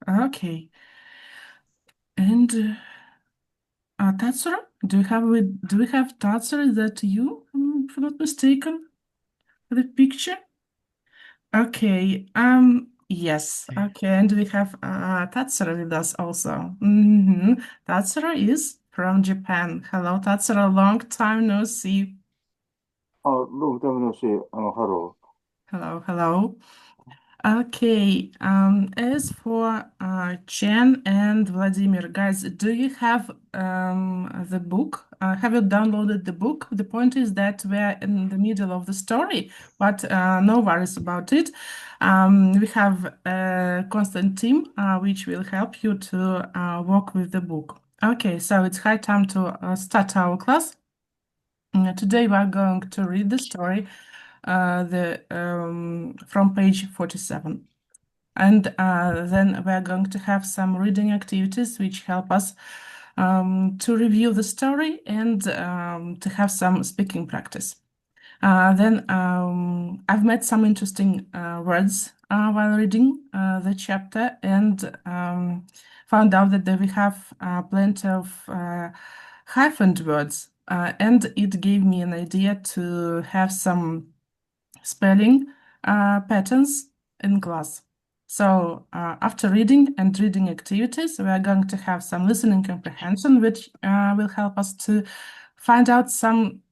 Okay. And Tatsura, do we have Tatsura? Is that you, if I'm not mistaken, for the picture? Okay. Yes. Okay. And we have Tatsura with us also. Tatsura is from Japan. Hello, Tatsura. Long time no see. どうも、ダメだし、ハロ Hello, hello. Okay, as for Chen and Vladimir, guys, do you have the book? Have you downloaded the book? The point is that we're in the middle of the story, but no worries about it. We have a constant team which will help you to work with the book. Okay, so it's high time to start our class. Today we're going to read the story from page 47. And then we're going to have some reading activities which help us to review the story and to have some speaking practice. Then I've met some interesting words while reading the chapter and found out that we have plenty of hyphened words. And it gave me an idea to have some spelling patterns in class. So after reading and reading activities, we are going to have some listening comprehension, which will help us to find out some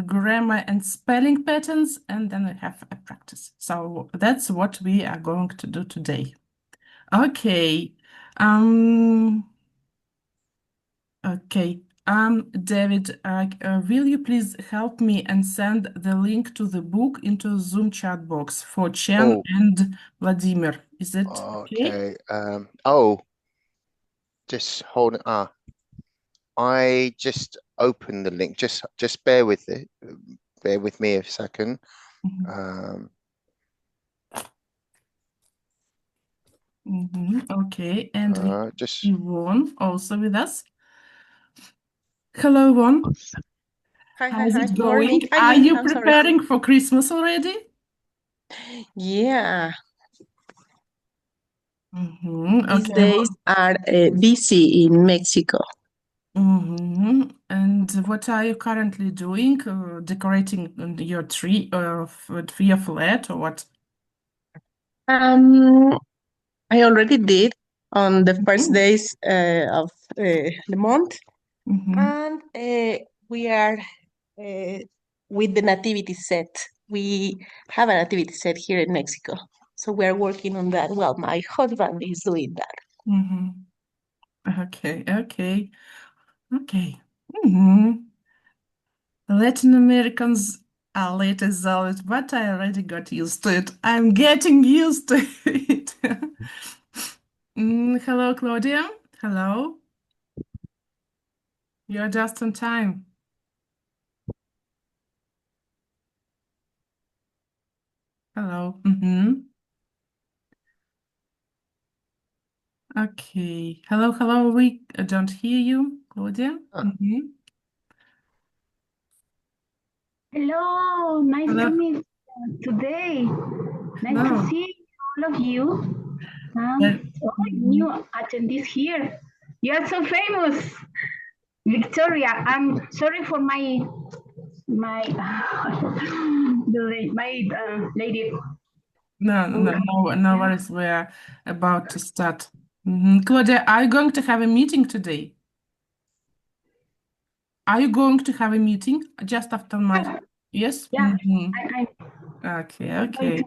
grammar and spelling patterns, and then we have a practice. So that's what we are going to do today. Okay. Um, okay. David, will you please help me and send the link to the book into Zoom chat box for Chen Oh, and Vladimir? Is it okay? okay. Just hold it. I just opened the link. Just bear with it. Bear with me a second. Um, Okay, and we have just Yvonne also with us. Hello, Yvonne. How's Hi. it Morning. going? Are Me. you I'm sorry. preparing for Christmas already? Yeah, these Okay. days are busy in Mexico. And what are you currently doing? Decorating your tree for your flat or what? Um, I already did on the first days of the month, and we are with the nativity set. We have a nativity set here in Mexico, so we are working on that. Well, my husband is doing that. Okay, okay, okay. Latin Americans are late as always, but I already got used to it. I'm getting used to it. Hello, Claudia. Hello. You're just on time. Hello. Okay. Hello, hello. We don't hear you, Claudia. Hello, nice Hello. to meet you today. Nice Hello. to see all of you. New attendees here. You are so famous, Victoria. I'm sorry for my lady. No worries. We're about to start. Claudia, are you going to have a meeting today? Are you going to have a meeting just after my? Yes? Yeah, Okay, okay.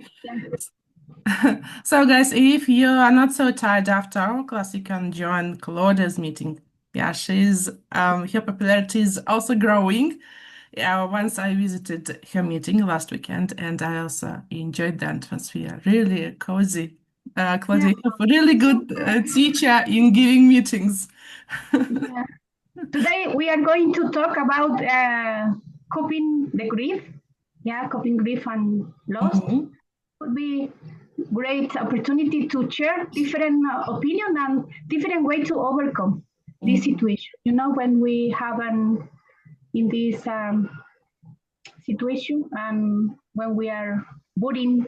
So, guys, if you are not so tired after our class, you can join Claudia's meeting. Yeah, her popularity is also growing. Yeah, once I visited her meeting last weekend, and I also enjoyed the atmosphere. Really cozy. Claudia, you have a really good teacher in giving meetings. yeah. Today we are going to talk about coping the grief. Yeah, coping grief and loss. Would be great opportunity to share different opinion and different way to overcome this situation. You know, when we have an in this situation and when we are putting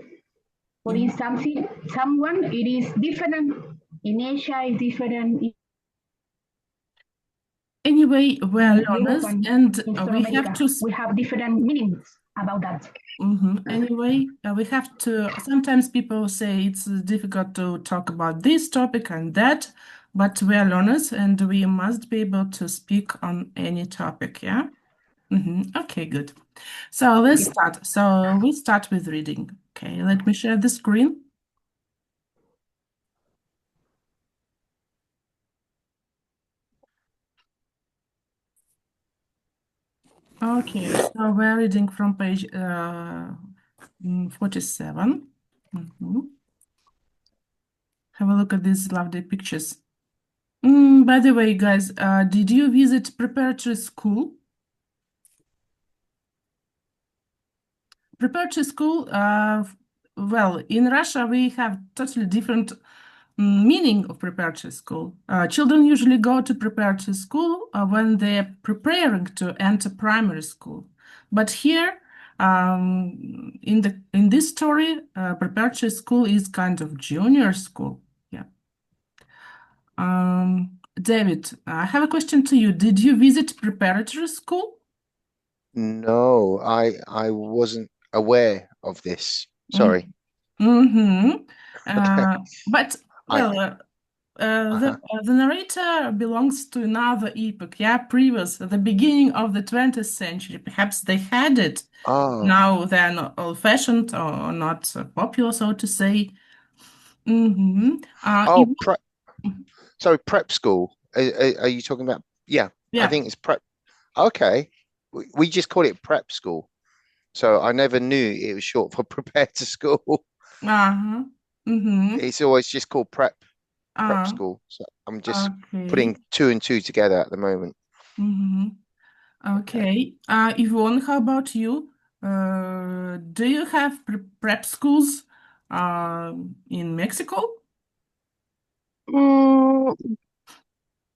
something someone, it is different in Asia is different. Anyway, we're In Europe learners, and and in South we have America, to. we have different meanings about that. Anyway, we have to. Sometimes people say it's difficult to talk about this topic and that, but we are learners, and we must be able to speak on any topic. Yeah. Okay, good. So let's start. So we start with reading. Okay, let me share the screen. Okay, so we're reading from page 47. Have a look at these lovely pictures. By the way, guys, did you visit preparatory school? Preparatory school, well, in Russia, we have totally different meaning of preparatory school. Children usually go to preparatory school when they're preparing to enter primary school. But here, in this story, preparatory school is kind of junior school. Yeah. David, I have a question to you. Did you visit preparatory school? No, I wasn't aware of this. Sorry. But I well, the narrator belongs to another epoch, yeah, previous, the beginning of the 20th century. Perhaps they had it. oh Now they're not old-fashioned or not popular, so to say. oh prep. Sorry, prep school. Are you talking about? Yeah, I Yeah. think it's prep. Okay, we just call it prep school. So I never knew it was short for prepare to school. It's always just called prep school. So I'm just Okay. putting two and two together at the moment. Okay. Yvonne, how about you? Do you have prep schools in Mexico?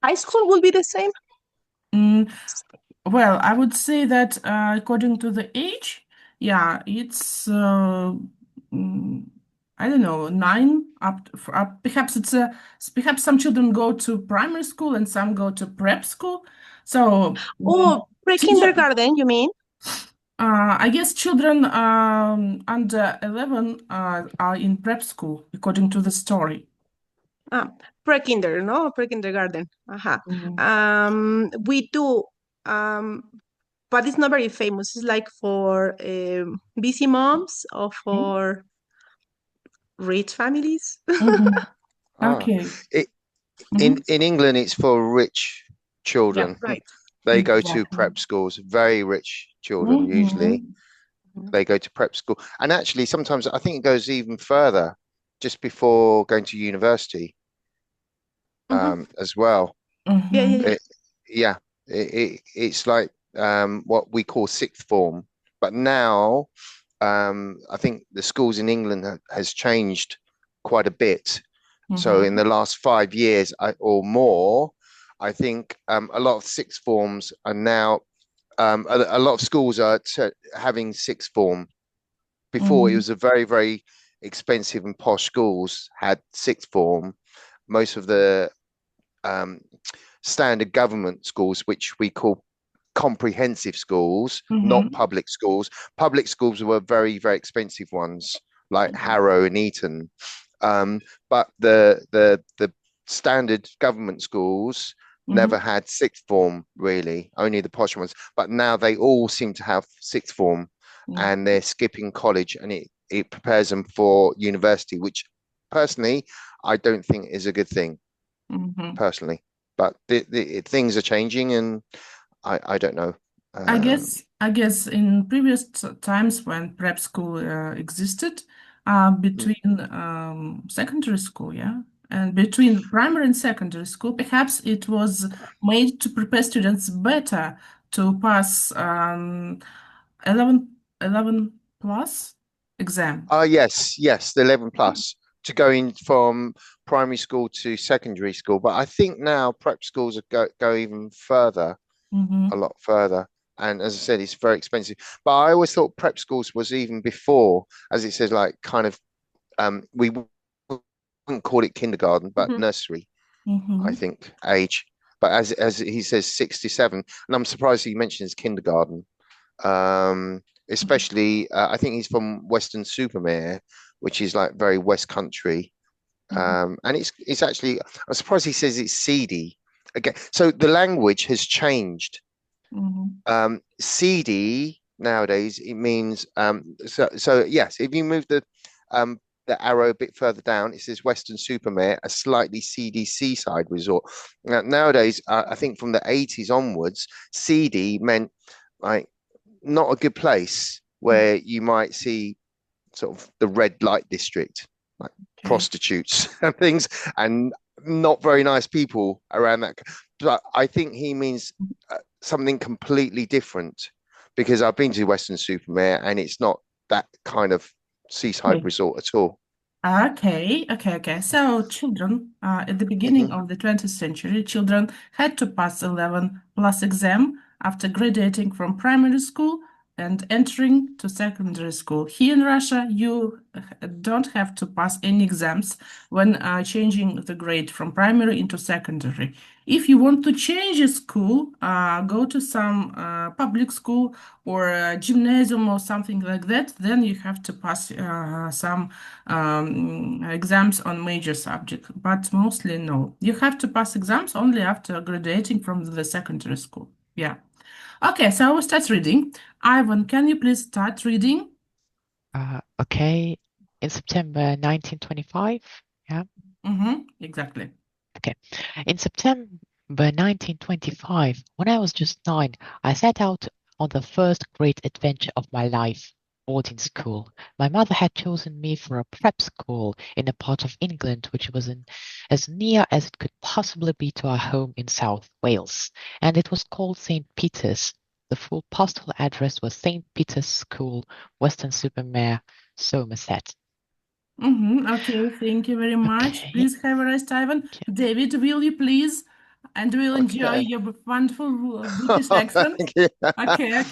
High school will be the same. Well, I would say that according to the age, yeah, it's I don't know, 9 up. Perhaps perhaps some children go to primary school and some go to prep school. So Oh, teacher, pre-kindergarten, you mean? I guess children under 11 are in prep school, according to the story. Pre-kinder, no? Pre-kindergarten. We do, but it's not very famous. It's like for busy moms or for rich families. Okay. In England, it's for rich children. Yeah, right. They go to Exactly. prep schools. Very rich children usually. They go to prep school, and actually sometimes I think it goes even further, just before going to university, as well. Yeah. It's like what we call sixth form, but now I think the schools in England has changed quite a bit. So in the last 5 years or more, I think a lot of sixth forms are now a lot of schools are having sixth form. Before it was a very, very expensive and posh schools had sixth form. Most of the standard government schools, which we call comprehensive schools, not public schools. Public schools were very, very expensive ones, like Harrow and Eton. But the standard government schools never had sixth form, really, only the posh ones. But now they all seem to have sixth form, and they're skipping college, and it prepares them for university, which personally I don't think is a good thing, personally. But things are changing, and I don't know. I guess in previous times when prep school existed, between secondary school, yeah, and between primary and secondary school, perhaps it was made to prepare students better to pass 11 plus exam. Yes, the 11 plus to go in from primary school to secondary school. But I think now prep schools go even further, a lot further. And as I said, it's very expensive. But I always thought prep schools was even before, as it says, like kind of we wouldn't call it kindergarten, but nursery, I think, age. But as he says, 67, and I'm surprised he mentions kindergarten. Especially, I think he's from Western Supermare, which is like very West Country. And it's actually, I'm surprised he says it's seedy. Again, so the language has changed. Seedy nowadays, it means so yes, if you move the arrow a bit further down, it says Western Supermare, a slightly seedy seaside resort. Nowadays, I think from the 80s onwards, seedy meant like not a good place where you might see sort of the red light district, like prostitutes and things, and not very nice people around that. But I think he means something completely different, because I've been to Western Supermare and it's not that kind of seaside resort at all. Okay. So children, at the beginning of the 20th century, children had to pass 11 plus exam after graduating from primary school and entering to secondary school. Here in Russia, you don't have to pass any exams when changing the grade from primary into secondary. If you want to change a school, go to some public school or a gymnasium or something like that, then you have to pass some exams on major subject, but mostly no. You have to pass exams only after graduating from the secondary school. Yeah. Okay, so I will start reading. Ivan, can you please start reading? Okay. In September 1925. Yeah. Exactly. Okay. In September 1925, when I was just 9, I set out on the first great adventure of my life, boarding school. My mother had chosen me for a prep school in a part of England which was as near as it could possibly be to our home in South Wales, and it was called St. Peter's. The full postal address was St. Peter's School, Weston-super-Mare, Somerset. Okay, thank you very much. Okay. Please have a rest, Ivan. David, will you please? And we'll enjoy your wonderful British accent. Thank you. Okay.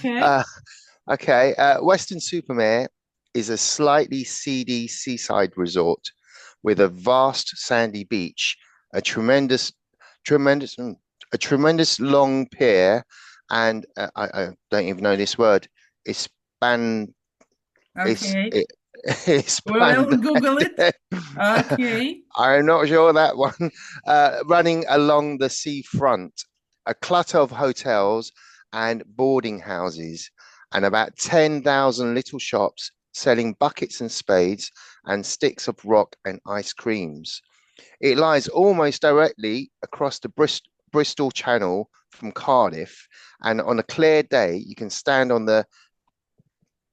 Okay. Weston-super-Mare is a slightly seedy seaside resort with a vast sandy beach, a tremendous long pier, and I don't even know this word. Okay. We'll Google it. Okay. I'm not sure that one. Running along the seafront, a clutter of hotels and boarding houses, and about 10,000 little shops selling buckets and spades and sticks of rock and ice creams. It lies almost directly across the Bristol Channel from Cardiff, and on a clear day, you can stand on the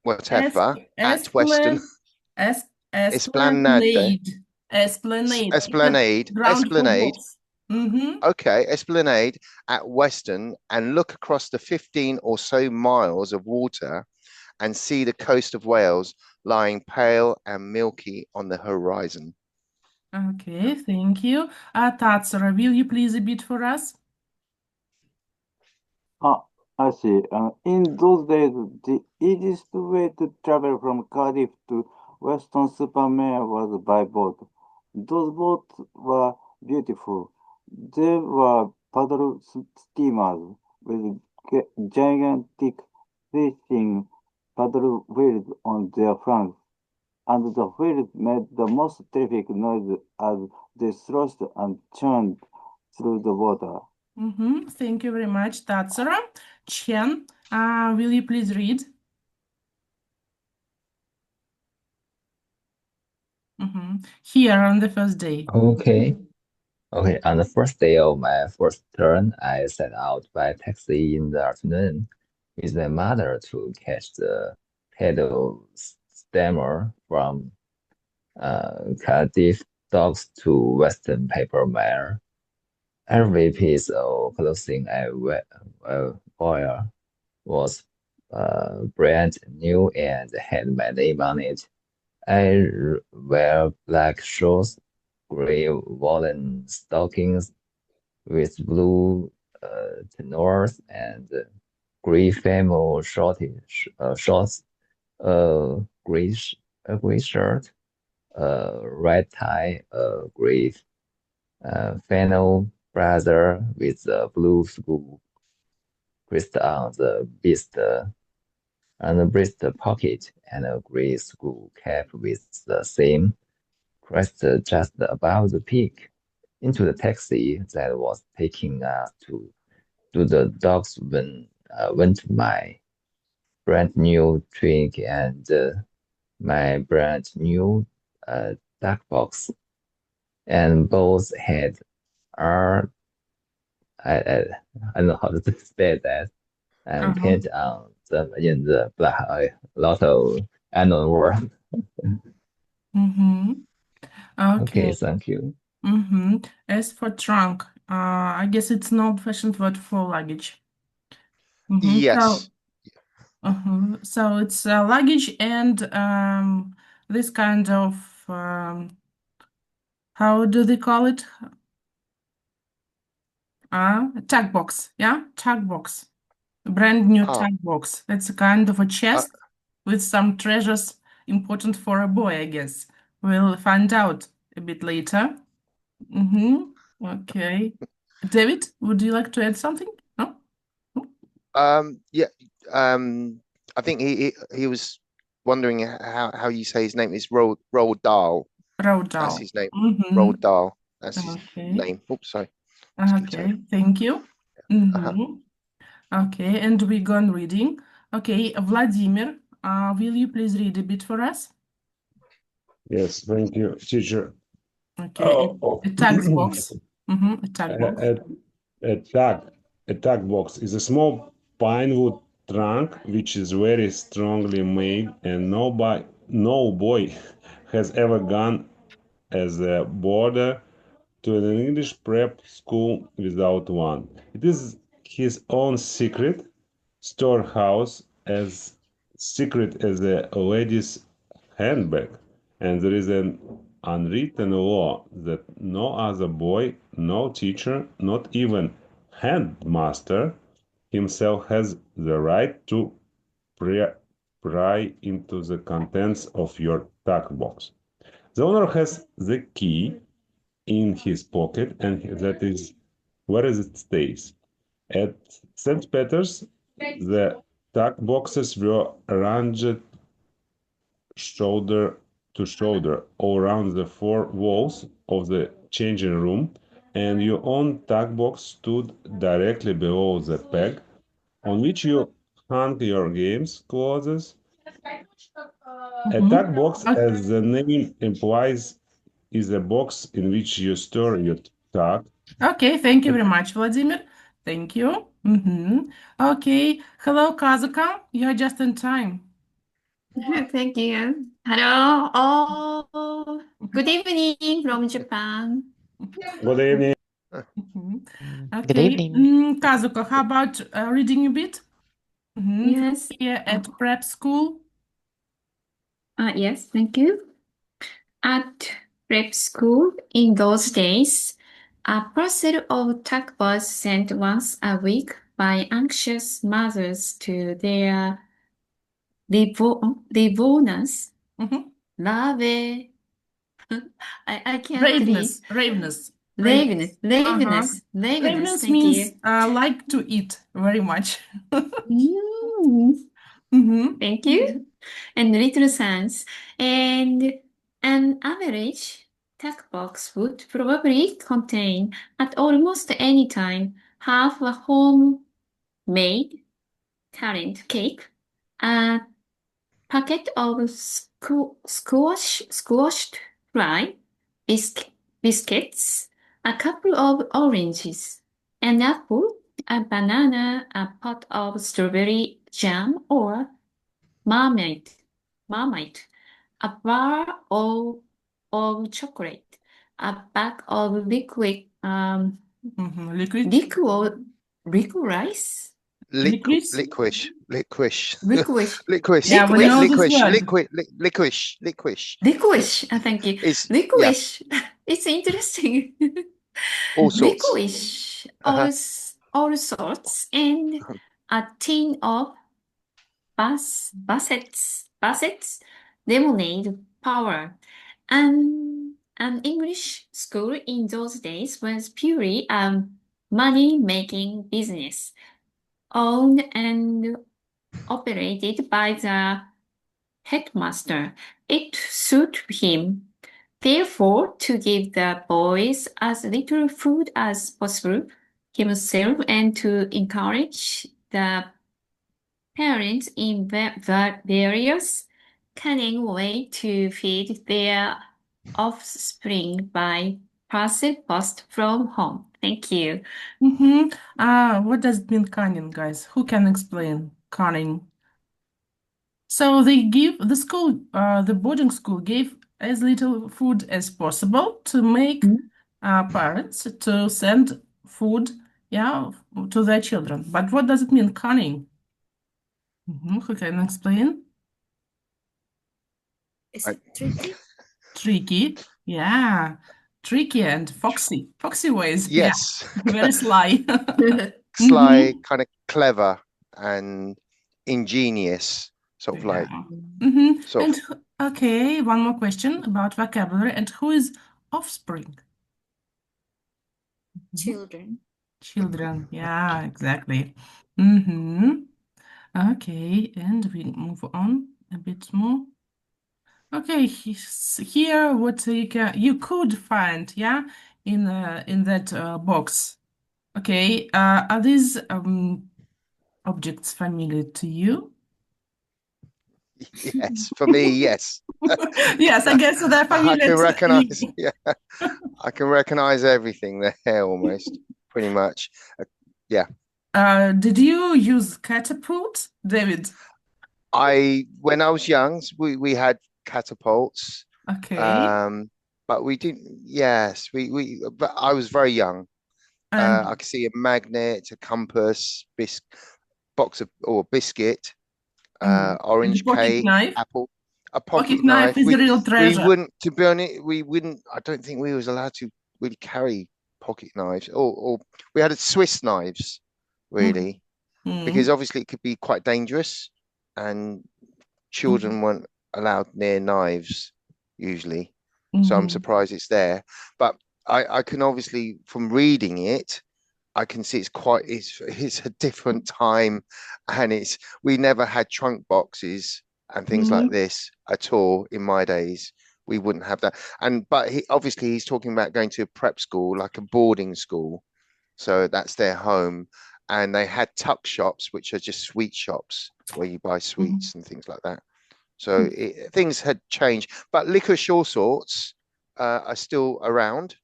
at Weston. Esplanade. Esplanade. Okay, Esplanade at Weston, and look across the 15 or so miles of water and see the coast of Wales lying pale and milky on the horizon. Okay, thank you. Tatsura, will you please a bit for us? I see. In those days, the easiest way to travel from Cardiff to Weston-super-Mare was by boat. Those boats were beautiful. They were paddle steamers with gigantic fishing paddle wheels on their flanks, and the wheels made the most terrific noise as they thrust and churned through the water. Thank you very much, Tatsura. Chen, will you please read? Here on the first day. Okay. On the first day of my first term, I set out by taxi in the afternoon with my mother to catch the pedal steamer from Cardiff Docks to Western Paper. Every piece of clothing I wore was brand new and had my name on it. I wear black shorts, gray woolen stockings with blue tenors, and gray flannel shorts, a gray shirt, a red tie, a gray flannel blazer with a blue school crest on the breast pocket, and a gray school cap with the same crest just above the peak. Into the taxi that was taking us to the docks when went my brand new twig and my brand new duck box, and both had R. I don't know how to say that, and paint on them in the black. A lot of unknown word. Okay, thank you. As for trunk, I guess it's an old-fashioned word for luggage. Yes. So it's luggage and this kind of how do they call it? Tag box, yeah, tag box, brand new tag box. That's a kind of a chest with some treasures important for a boy, I guess. We'll find out a bit later. Okay. David, would you like to add something? No? Yeah. I think he was wondering how you say his name. It's Roald Dahl. Roald Dahl. That's his name. Roald Dahl. That's his name. Oops, sorry. Okay, thank you. Okay, and we go on reading. Okay, Vladimir, will you please read a bit for us? Yes, thank you, teacher. Okay, a tag box. A tag box. A tag box is a small pine wood trunk which is very strongly made, and no boy has ever gone as a boarder to an English prep school without one. It is his own secret storehouse, as secret as a lady's handbag, and there is an unwritten law that no other boy, no teacher, not even handmaster himself has the right to pry into the contents of your tuck box. The owner has the key in his pocket, and that is where it stays. At St. Peter's, the tuck boxes were arranged shoulder to shoulder all around the four walls of the changing room, and your own tuck box stood directly below the peg on which you hung your games clothes. A tuck box, as the name implies, is a box in which you store your tuck. Okay, thank you very much, Vladimir. Thank you. Okay, hello, Kazuka. You're just in time. Thank you. Hello, all. Good evening from Japan. Good evening. Okay. Good evening. Kazuko, how about reading a bit? Yes. Here at prep school. Yes, thank you. At prep school in those days, a parcel of tuck was sent once a week by anxious mothers to their Livornas. Lave. I can't Ravenous. read. Ravenous. Ravenous. Ravenous. Ravenous. Ravenous Thank means you. like to eat very much. Thank you. And little sense. And an average tuck box would probably contain, at almost any time, half a homemade currant cake, a packet of squashed fry, biscuits, a couple of oranges, an apple, a banana, a pot of strawberry jam or marmite, a bar of chocolate, a bag of liquid rice. Licorice. Yeah, we know this word. Licorice. Thank you. It's Licorice. It's interesting. all sorts. Licorice, all sorts, and a tin of Bassett's lemonade power, An English school in those days was purely a money-making business, owned and operated by the headmaster. It suited him, therefore, to give the boys as little food as possible himself and to encourage the parents in various cunning ways to feed their offspring by parcel post from home. Thank you. What does it mean, cunning, guys? Who can explain cunning? So they give the boarding school gave as little food as possible to make parents to send food, to their children. But what does it mean, cunning? Who can explain? Is it tricky? Tricky, yeah. Tricky and foxy. Foxy ways, Yes. yeah. Very sly. Sly, kind of clever and ingenious, sort of like. Sort of. And okay, one more question about vocabulary. And who is offspring? Children. Children, yeah, exactly. Okay, and we move on a bit more. Okay, here what you could find, yeah, in that box. Okay, are these objects familiar to you? Yes, for me, yes. Yes, I guess they're familiar. I can recognize, yeah, I can recognize everything there almost, pretty much. Yeah. Did you use catapult, David? When I was young, we had catapults. Okay. But we didn't. Yes, but I was very young. I could see a magnet, a compass, box of or biscuit, orange cake, knife? apple, a Pocket knife is a real treasure. We wouldn't, to be honest, we wouldn't. I don't think we was allowed to really carry pocket knives, or we had Swiss knives, really, because obviously it could be quite dangerous, and children weren't allowed near knives usually. So I'm surprised it's there. But I can obviously, from reading it, I can see it's a different time, and we never had trunk boxes and things like this at all in my days. We wouldn't have that. But obviously he's talking about going to a prep school, like a boarding school. So that's their home. And they had tuck shops, which are just sweet shops where you buy sweets and things like that. So things had changed, but licorice all sorts are still around,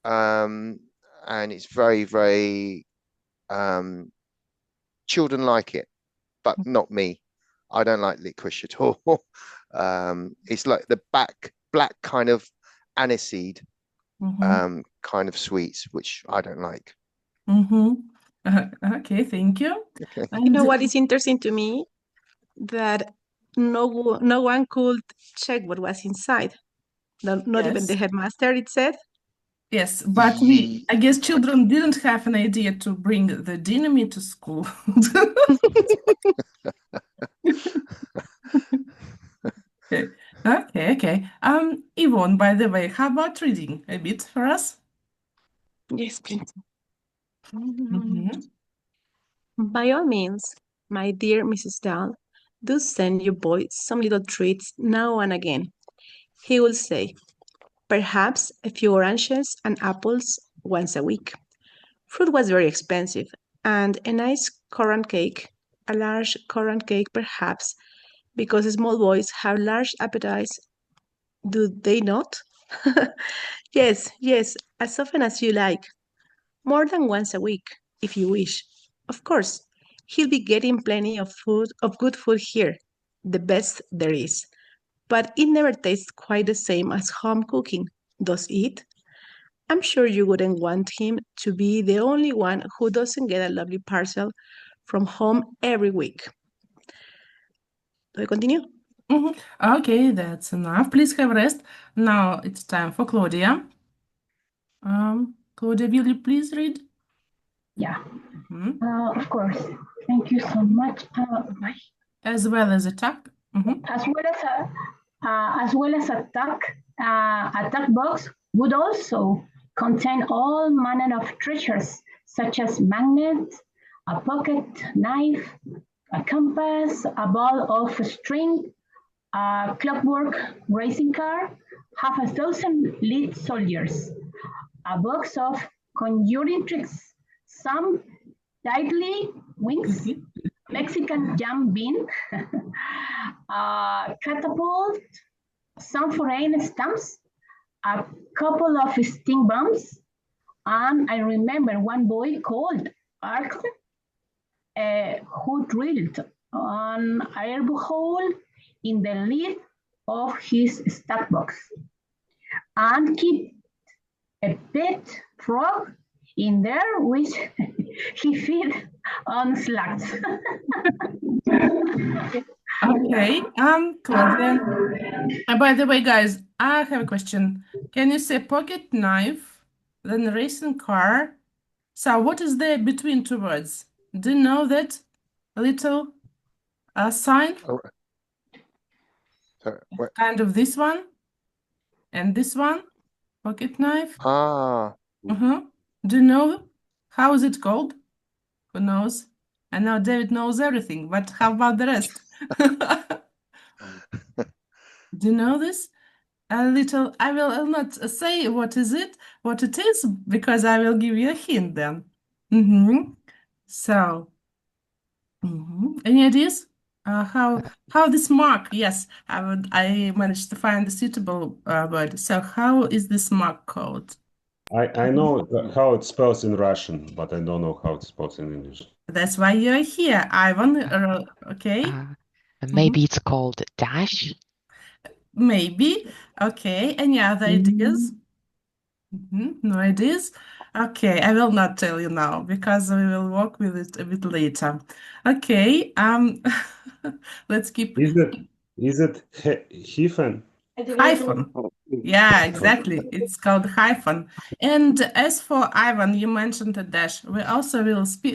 and it's very, very children like it, but not me. I don't like licorice at all. It's like the black kind of aniseed kind of sweets, which I don't like. Okay, thank you. Okay. You know what is interesting to me? That no one could check what was inside. Not even the headmaster, it said. Yes, but I guess children didn't have an idea to bring the dynamite to school. Okay. Yvonne, by the way, how about reading a bit for us? Yes, please. By all means, my dear Mrs. Dahl, do send your boy some little treats now and again. He will say, perhaps a few oranges and apples once a week. Fruit was very expensive, and a nice currant cake, a large currant cake perhaps, because small boys have large appetites, do they not? Yes, as often as you like. More than once a week, if you wish. Of course, he'll be getting plenty of good food here, the best there is. But it never tastes quite the same as home cooking, does it? I'm sure you wouldn't want him to be the only one who doesn't get a lovely parcel from home every week. Do I continue? Okay, that's enough. Please have rest. Now it's time for Claudia. Claudia, will you please read? Yeah, of course. Thank you so much. As well as a tuck. As well as a tuck, A tuck box would also contain all manner of treasures, such as magnets, a pocket knife, a compass, a ball of string, a clockwork racing car, half a dozen lead soldiers, a box of conjuring tricks, some tightly wings, Mexican jam bean, a catapult, some foreign stamps, a couple of sting bombs, and I remember one boy called Ark who drilled an air hole in the lid of his stack box and kept a pet frog in there which he fed on slugs. Okay, Claudia. By the way, guys, I have a question. Can you say pocket knife, then racing car? So what is there between two words? Do you know that little sign? Kind of this one and this one, pocket knife. Ah. Do you know how is it called? Who knows? I know David knows everything, but how about the rest? Do you know this? A little, I'll not say what is it, what it is, because I will give you a hint then. So, any ideas? How this mark? Yes, I managed to find the suitable word. So how is this mark called? I know how it spells in Russian, but I don't know how it spells in English. That's why you're here, Ivan. Okay. Maybe it's called dash. Maybe. Okay. Any other ideas? No ideas? Okay, I will not tell you now because we will work with it a bit later. Okay, let's keep Is it hyphen? hyphen. Yeah, exactly. It's called hyphen. And as for Ivan, you mentioned a dash. We also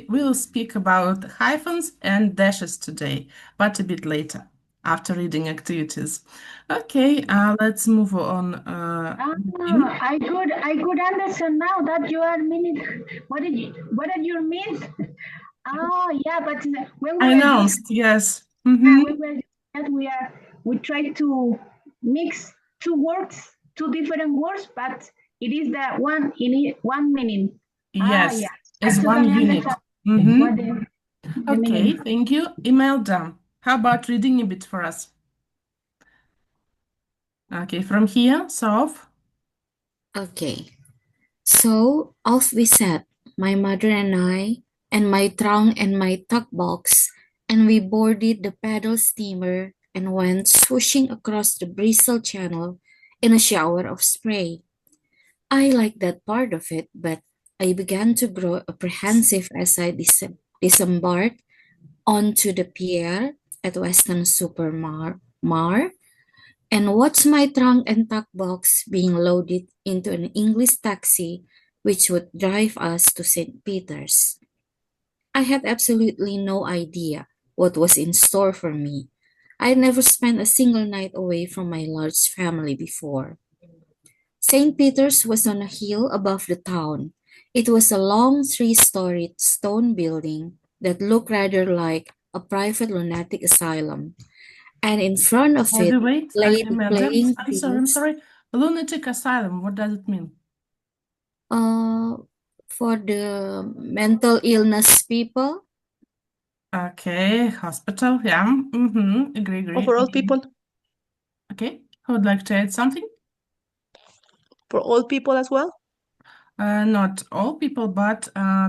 will speak about hyphens and dashes today, but a bit later after reading activities. Okay, let's move on. I could understand now that you are meaning what did you mean? Oh yeah, but when we I were announced, yes. we try to mix two different words, but it is the one in one meaning. Yes, Yeah. as I one totally unit. understand what the Okay, meaning. thank you. Imelda, how about reading a bit for us? Okay, from here, Sof. Okay, so off we set, my mother and I, and my trunk and my tuck box, and we boarded the paddle steamer and went swooshing across the Bristol Channel in a shower of spray. I liked that part of it, but I began to grow apprehensive as I disembarked onto the pier at Weston Supermar and watched my trunk and tuck box being loaded into an English taxi which would drive us to St. Peter's. I had absolutely no idea what was in store for me. I had never spent a single night away from my large family before. St. Peter's was on a hill above the town. It was a long three-storied stone building that looked rather like a private lunatic asylum. And in front of By it the way, lay the Imelda, playing I'm fields. sorry. Lunatic asylum, what does it mean? For the mental illness people. Okay, hospital, yeah. Agree. For all people. Okay, who would like to add something? For all people as well? Not all people, but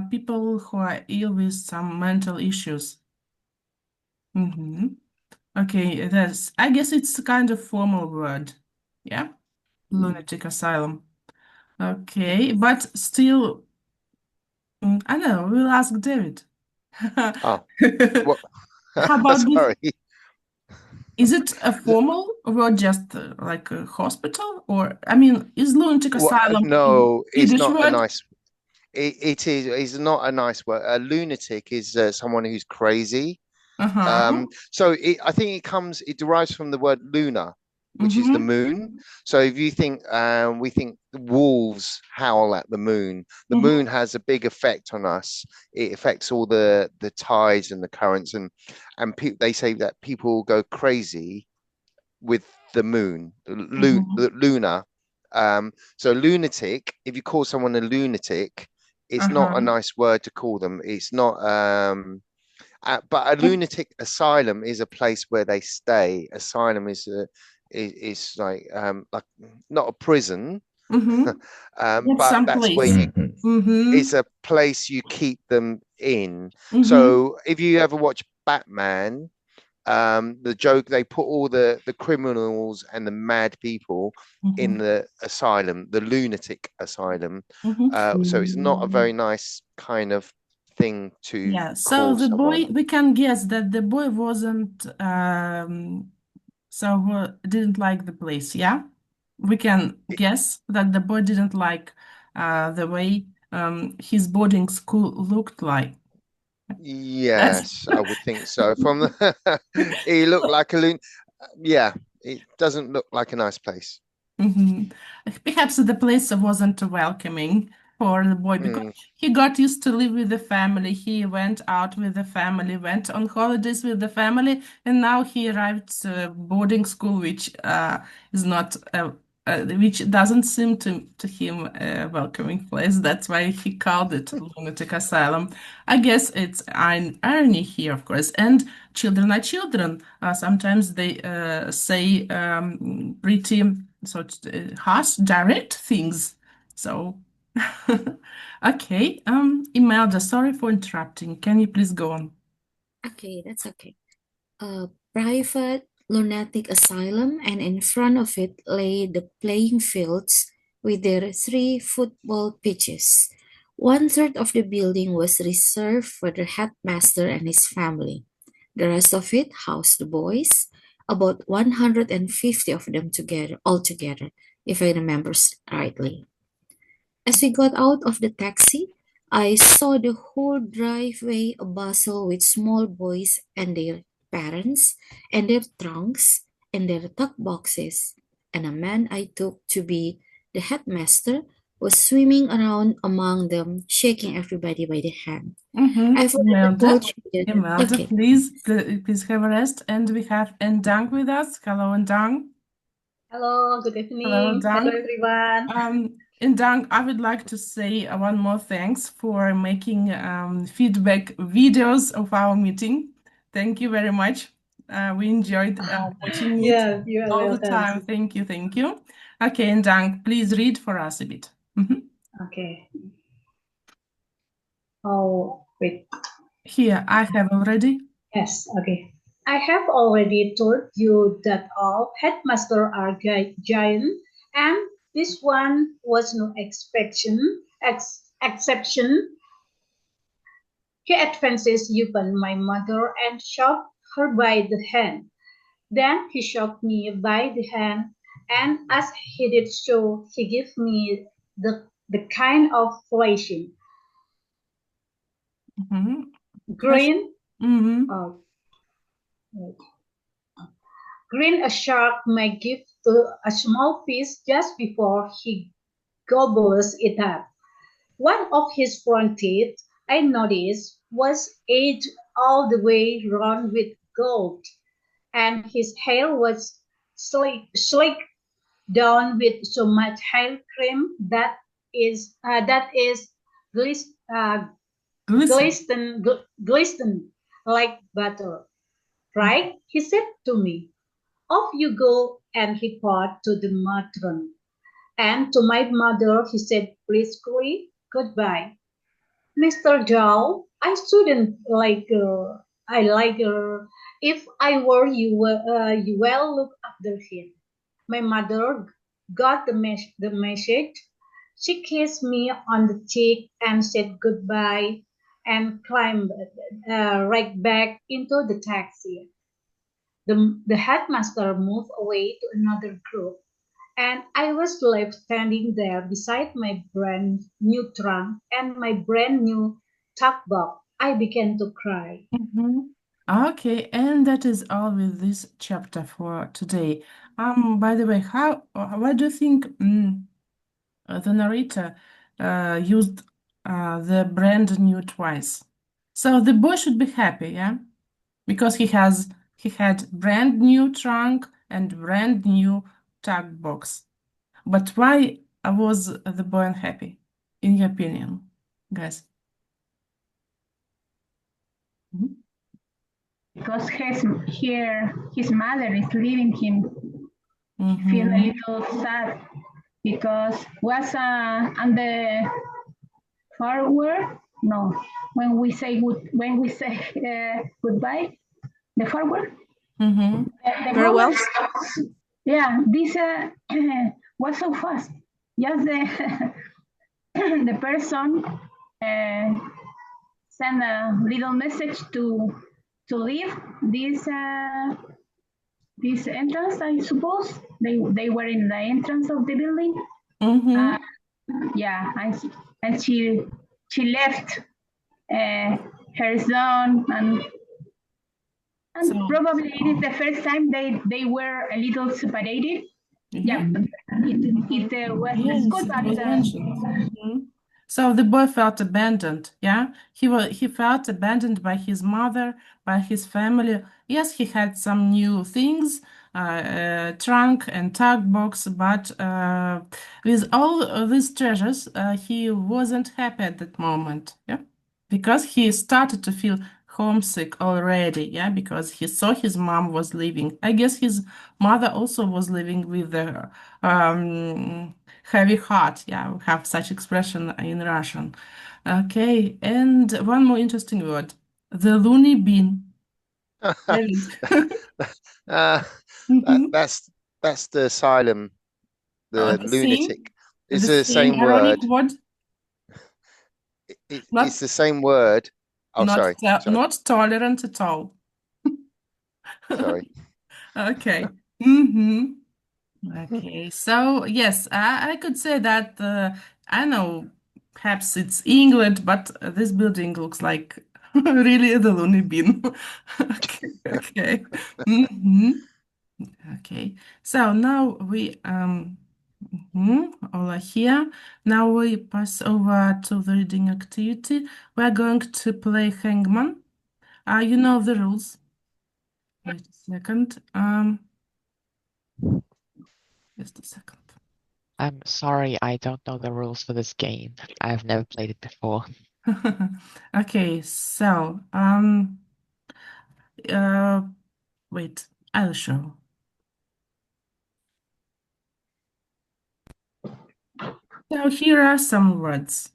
people who are ill with some mental issues. Okay, I guess it's a kind of formal word. Yeah, lunatic asylum. Okay, but still, I don't know, we'll ask David. What? How about this? Sorry. Is it a formal word, just like a hospital? Or, I mean, is lunatic asylum No, it's Yiddish not a word? nice. It's not a nice word. A lunatic is someone who's crazy. So I think it derives from the word lunar. which is the moon. So if you think we think wolves howl at the moon has a big effect on us. It affects all the tides and the currents, and they say that people go crazy with the moon, lunar. So lunatic, if you call someone a lunatic, it's not a nice word to call them. It's not but a lunatic asylum is a place where they stay. Asylum is like not a prison, but that's where you it's a place you keep them in. So if you ever watch Batman, the joke, they put all the criminals and the mad people in the asylum, the lunatic asylum. So it's not a very nice kind of thing to so the someone. boy, we can guess that the boy wasn't didn't like the place. We can guess that the boy didn't like the way his boarding school looked like. Yes, I would think so. From the he looked like a loon. Yeah, it doesn't look like a nice place. Perhaps the place wasn't welcoming for the boy because he got used to live with the family. He went out with the family, went on holidays with the family, and now he arrived at boarding school, which is not which doesn't seem to him a welcoming place. That's why he called it lunatic asylum. I guess it's an irony here, of course. And children are children. Sometimes they say pretty harsh, direct things. So, okay. Imelda, sorry for interrupting. Can you please go on? Okay, that's okay. A private lunatic asylum, and in front of it lay the playing fields with their 3 football pitches. 1/3 of the building was reserved for the headmaster and his family. The rest of it housed the boys, about 150 of them altogether, if I remember rightly. As we got out of the taxi, I saw the whole driveway abustle with small boys and their parents, and their trunks, and their tuck boxes, and a man I took to be the headmaster was swimming around among them, shaking everybody by the hand. I've already told you. Imelda, Okay. please have a rest. And we have Endang with us. Hello, Endang. Hello, good evening. Hello, Endang. Hello, everyone. Endang, I would like to say one more thanks for making feedback videos of our meeting. Thank you very much. We enjoyed watching it Yeah, you are all the welcome. time. Thank you, thank you. Okay, Endang, please read for us a bit. Okay. Oh, wait. Here, I have already. Yes, okay. I have already told you that all headmasters are giant, and this one was no exception. He advances upon my mother and shook her by the hand. Then he shook me by the hand, and as he did so, he gave me the kind of flashing green. Green a shark may give to a small fish just before he gobbles it up. One of his front teeth, I noticed, was edged all the way round with gold, and his hair was slicked down with so much hair cream that is glisten like butter. Right? He said to me. Off you go, and he pointed to the matron. And to my mother he said briskly, goodbye. Mr. Dahl, I shouldn't I like her. If I were you, you well look after him. My mother got the message. She kissed me on the cheek and said goodbye and climbed right back into the taxi. The headmaster moved away to another group, and I was left standing there beside my brand new trunk and my brand new tuck box. I began to cry. Okay, and that is all with this chapter for today. By the way, why do you think the narrator used the brand new twice? So the boy should be happy, yeah? Because he had brand new trunk and brand new tag box. But why was the boy unhappy, in your opinion, guys? Because his mother is leaving him. He feel a little sad because was on the forward. No, when we say goodbye, the forward. Mm-hmm. The Farewell. Yeah, this was so fast. Just the the person send a little message to leave this entrance. I suppose they were in the entrance of the building. Mm-hmm. Yeah, and she left her son and So, probably it is the first time they were a little separated. Yeah, but it was yes, school, it was but mentioned. Mhm. So the boy felt abandoned, yeah? He felt abandoned by his mother, by his family. Yes, he had some new things, trunk and tag box, but with all of these treasures, he wasn't happy at that moment, yeah? Because he started to feel homesick already, yeah? Because he saw his mom was leaving. I guess his mother also was living with the heavy heart. Yeah, we have such expression in Russian. Okay, and one more interesting word, the loony bin. David. Mhm. That's the asylum, the The same, lunatic. It's the same ironic word. word, not It's the same word. Oh, not sorry. not tolerant at all. Sorry. Okay. Mm-hmm. Okay, so yes, I could say that I know perhaps it's England, but this building looks like really the loony bin. Okay, okay. Hmm. Okay, so now we all are here. Now we pass over to the reading activity. We're going to play Hangman. You know the rules. Wait a second. Just a second. I'm sorry, I don't know the rules for this game. I've never played it before. Okay, so wait, I'll show. So here are some words.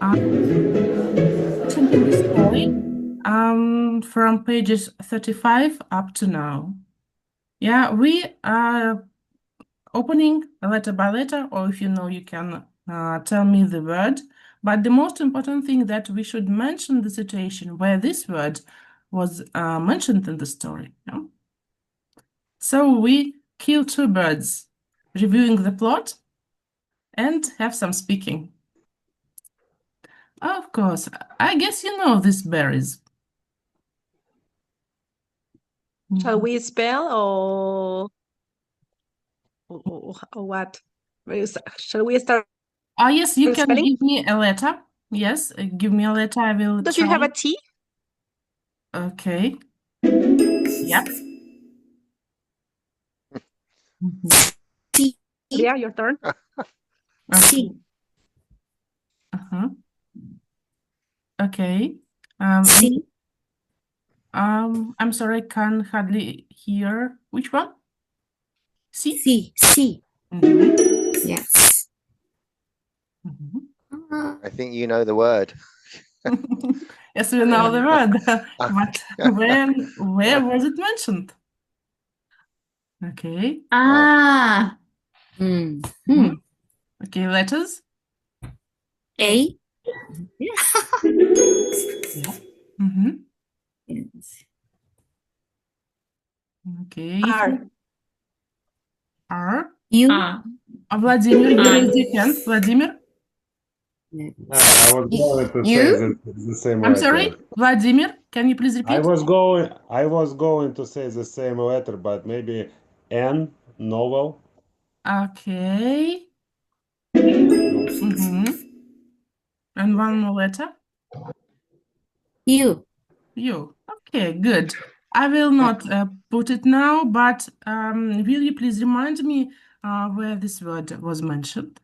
In the story, from pages 35 up to now. Yeah, we are opening letter by letter, or if you know, you can tell me the word. But the most important thing that we should mention the situation where this word was mentioned in the story. Yeah? So we kill two birds, reviewing the plot and have some speaking. Of course, I guess you know these berries. Shall we spell or what? Shall we start? Yes, you can spelling? give me a letter. Yes, give me a letter. I will Does try. it have a T? Okay. Yep. C. Yeah, your turn. Okay. Uh-huh. Okay. C. I'm sorry, I can hardly hear. Which one? C? C. C. Yes. I think you know the word. Yes, we know the word, but where was it mentioned? Okay. Okay, letters. A. Yeah. Yes. Okay. R. R. U. Vladimir, you raised your hand. Vladimir? I was going to say the same I'm letter. sorry, Vladimir, can you please repeat? I was going to say the same letter, but maybe N, novel. Okay. And one more letter? You. You. Okay, good. I will not put it now, but will you please remind me where this word was mentioned?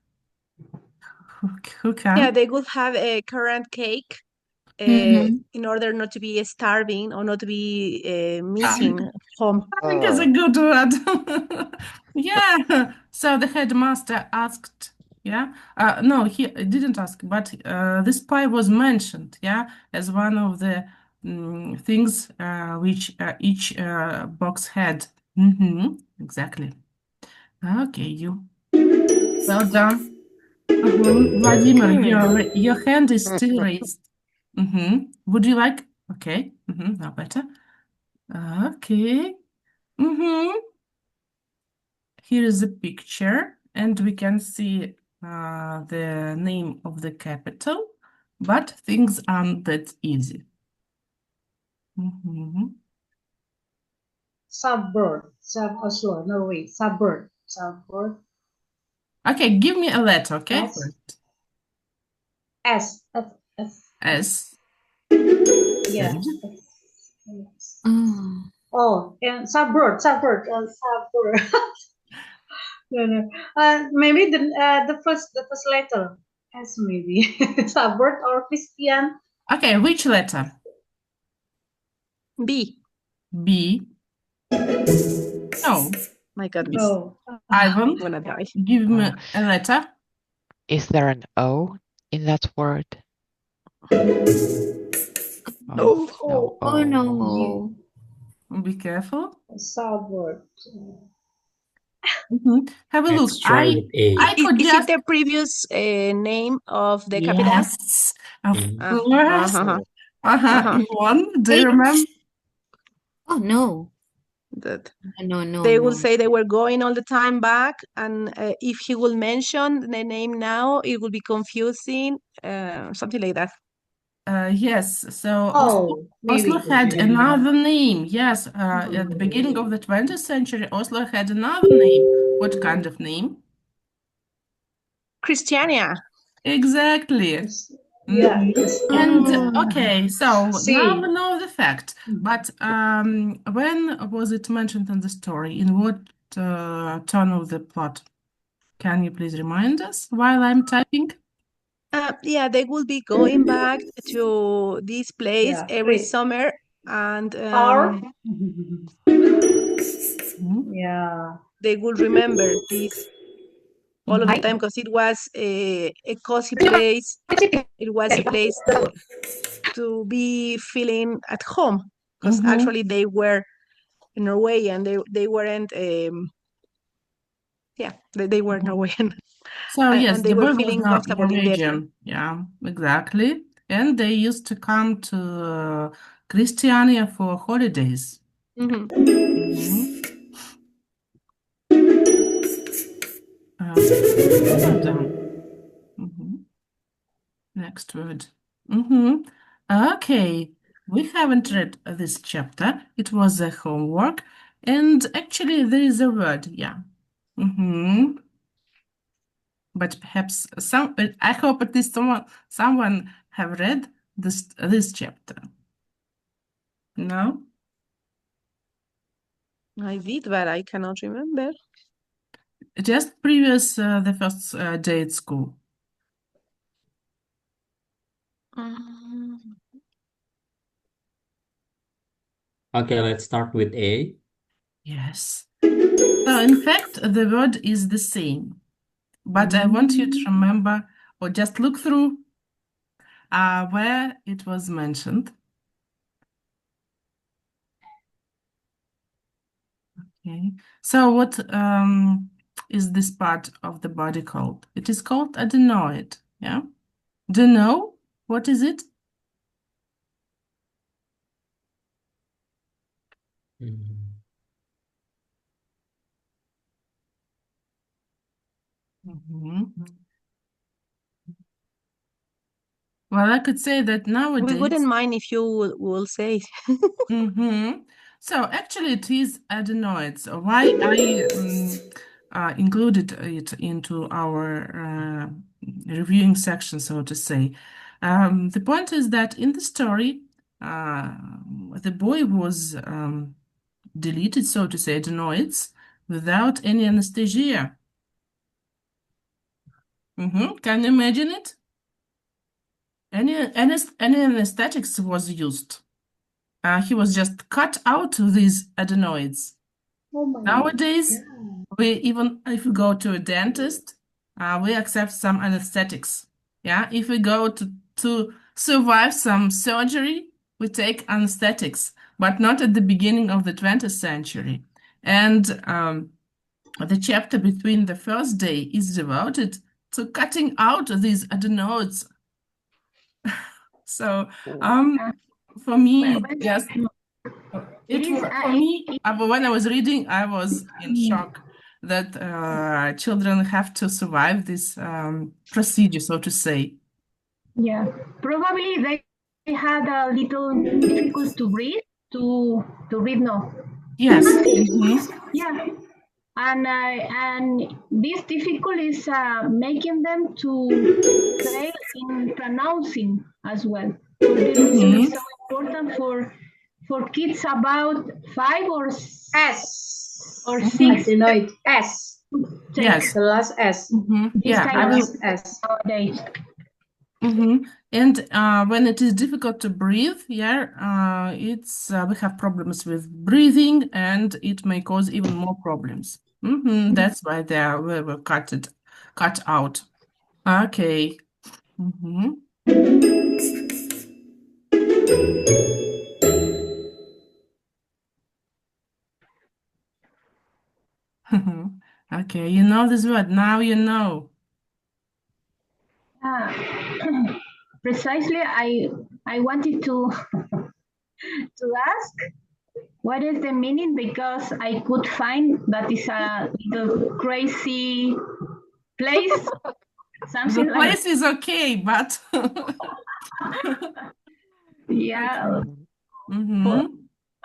Who can? Yeah, they would have a currant cake in order not to be starving or not to be missing home. I think it's a good word. Yeah. So the headmaster asked, yeah. No, he didn't ask, but this pie was mentioned, yeah, as one of the things which each box had. Exactly. Okay, you. Well done. Vladimir, your hand is still raised. Would you like? Okay. Now better. Okay. Here is a picture, and we can see the name of the capital, but things aren't that easy. Suburb. Oslo, Norway. Suburb. Suburb. Okay, give me a letter, okay? S. First. S. F. F. S. Yeah. Good. S. Oh, and suburb. Suburb. Suburb. No. Maybe the first letter. S maybe. Suburb or Christian. Okay, which letter? B. B. No. My goodness. No. Ivan, I'm gonna die. give me a letter. Is there an O in that word? No. No. Oh no. Be careful. Suburb. Have a look. Let's try with A. I could Is just... it the previous name of the capital? Yes, of Mm. course. One. Do you remember? Oh no. That No. they will say they were going all the time back, and if he will mention the name now, it will be confusing, something like that. Yes, so Oh, Oslo maybe. had another name. Yes, at the beginning of the 20th century, Oslo had another name. What kind of name? Christiania. Exactly. Yeah. And okay, so See. now we know the fact. But when was it mentioned in the story? In what turn of the plot? Can you please remind us while I'm typing? Yeah, they will be going back to this place Yeah, every great. summer, and Or yeah, they will remember this all of the time because it was a cozy place. It was a place to be feeling at home because actually they were in Norwegian. They weren't. They were Norwegian. So yes, and they the were boy was feeling not comfortable in there. Norwegian. Yeah, exactly. And they used to come to Christiania for holidays. Mm-hmm. Well done. Next word. Okay, we haven't read this chapter. It was a homework, and actually there is a word. Yeah. But perhaps I hope at least someone have read this chapter. No? I did, but I cannot remember. Just previous the first day at school. Okay, let's start with A. Yes. So in fact, the word is the same, but I want you to remember or just look through where it was mentioned. Okay. So what is this part of the body called? It is called adenoid. Yeah. Do you know what is it? Well, I could say that nowadays... We wouldn't mind if you will say. So actually it is adenoids. Why I included it into our reviewing section, so to say. The point is that in the story, the boy was deleted, so to say, adenoids without any anesthesia. Can you imagine it? Any anesthetics was used. He was just cut out these adenoids. Oh my Nowadays, God. we even if we go to a dentist, we accept some anesthetics. Yeah, if we go to survive some surgery, we take anesthetics, but not at the beginning of the 20th century. And the chapter between the first day is devoted to cutting out these adenoids. So for me, yes, for me, when I was reading, I was in shock that children have to survive this procedure, so to say. Yeah, probably they had a little difficult to breathe, to read no. Yes. Yeah, and this difficult is making them to fail in pronouncing as well. So this is so important for kids about 5 or S or 6. Adenoid. S. Yes. The last S. This Yeah, kind I of will. S. nowadays. And when it is difficult to breathe, yeah, it's we have problems with breathing, and it may cause even more problems. That's why they were cut out. Okay. Okay, you know this word. Now you know. Precisely, I wanted to ask what is the meaning, because I could find that is a little crazy place. Something The like place is okay, but yeah, okay.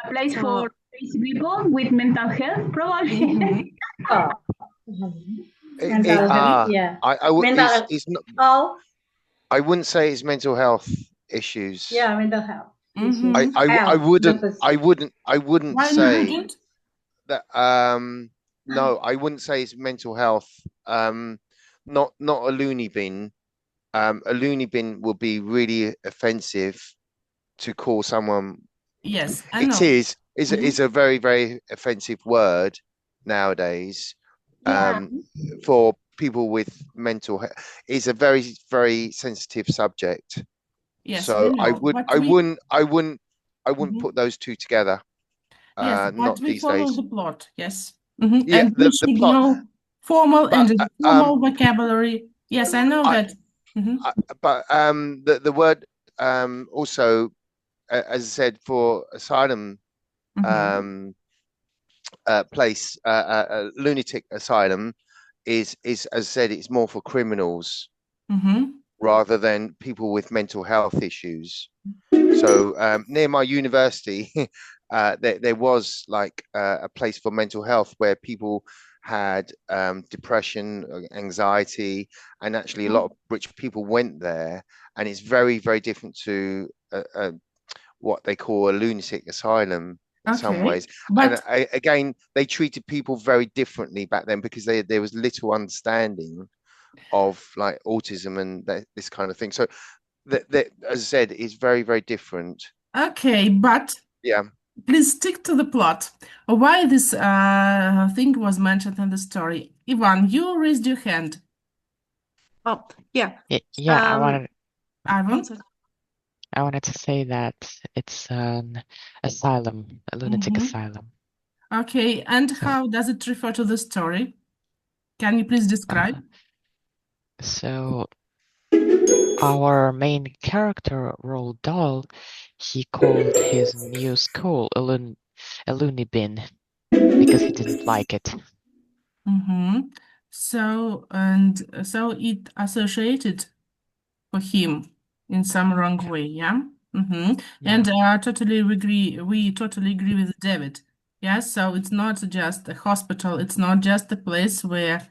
a place for crazy people with mental health, probably. Mental health, yeah. It's not, I wouldn't say it's mental health issues. Yeah, mental health. I wouldn't Why say you wouldn't? that no, I wouldn't say it's mental health. Not a loony bin. A loony bin will be really offensive to call someone. Yes, I know. Is a very, very offensive word nowadays. For people with mental health, it's a very, very sensitive subject. Yes, so we know, I wouldn't put those two together. Yes, but not we these follow days. the plot. Yes, Yeah, and we should know formal and informal vocabulary. Yes, I know that. But the word also, as I said, for asylum place, lunatic asylum is as I said, it's more for criminals rather than people with mental health issues. So near my university, there was like a place for mental health where people had depression, anxiety, and actually a lot of rich people went there, and it's very, very different to what they call a lunatic asylum in some ways. But and again, they treated people very differently back then because there was little understanding of like autism and this kind of thing. So that as I said, is very, very different. Okay, but yeah, please stick to the plot. Why this thing was mentioned in the story? Ivan, you raised your hand. Oh, yeah. Yeah, Ivan? I wanted to say that it's an asylum, a lunatic asylum. Okay, and how does it refer to the story? Can you please describe? So our main character, Roald Dahl, he called his new school a loony bin because he didn't like it. So it associated for him in some wrong way, yeah? And totally agree. We totally agree with David. Yeah, so it's not just a hospital. It's not just a place where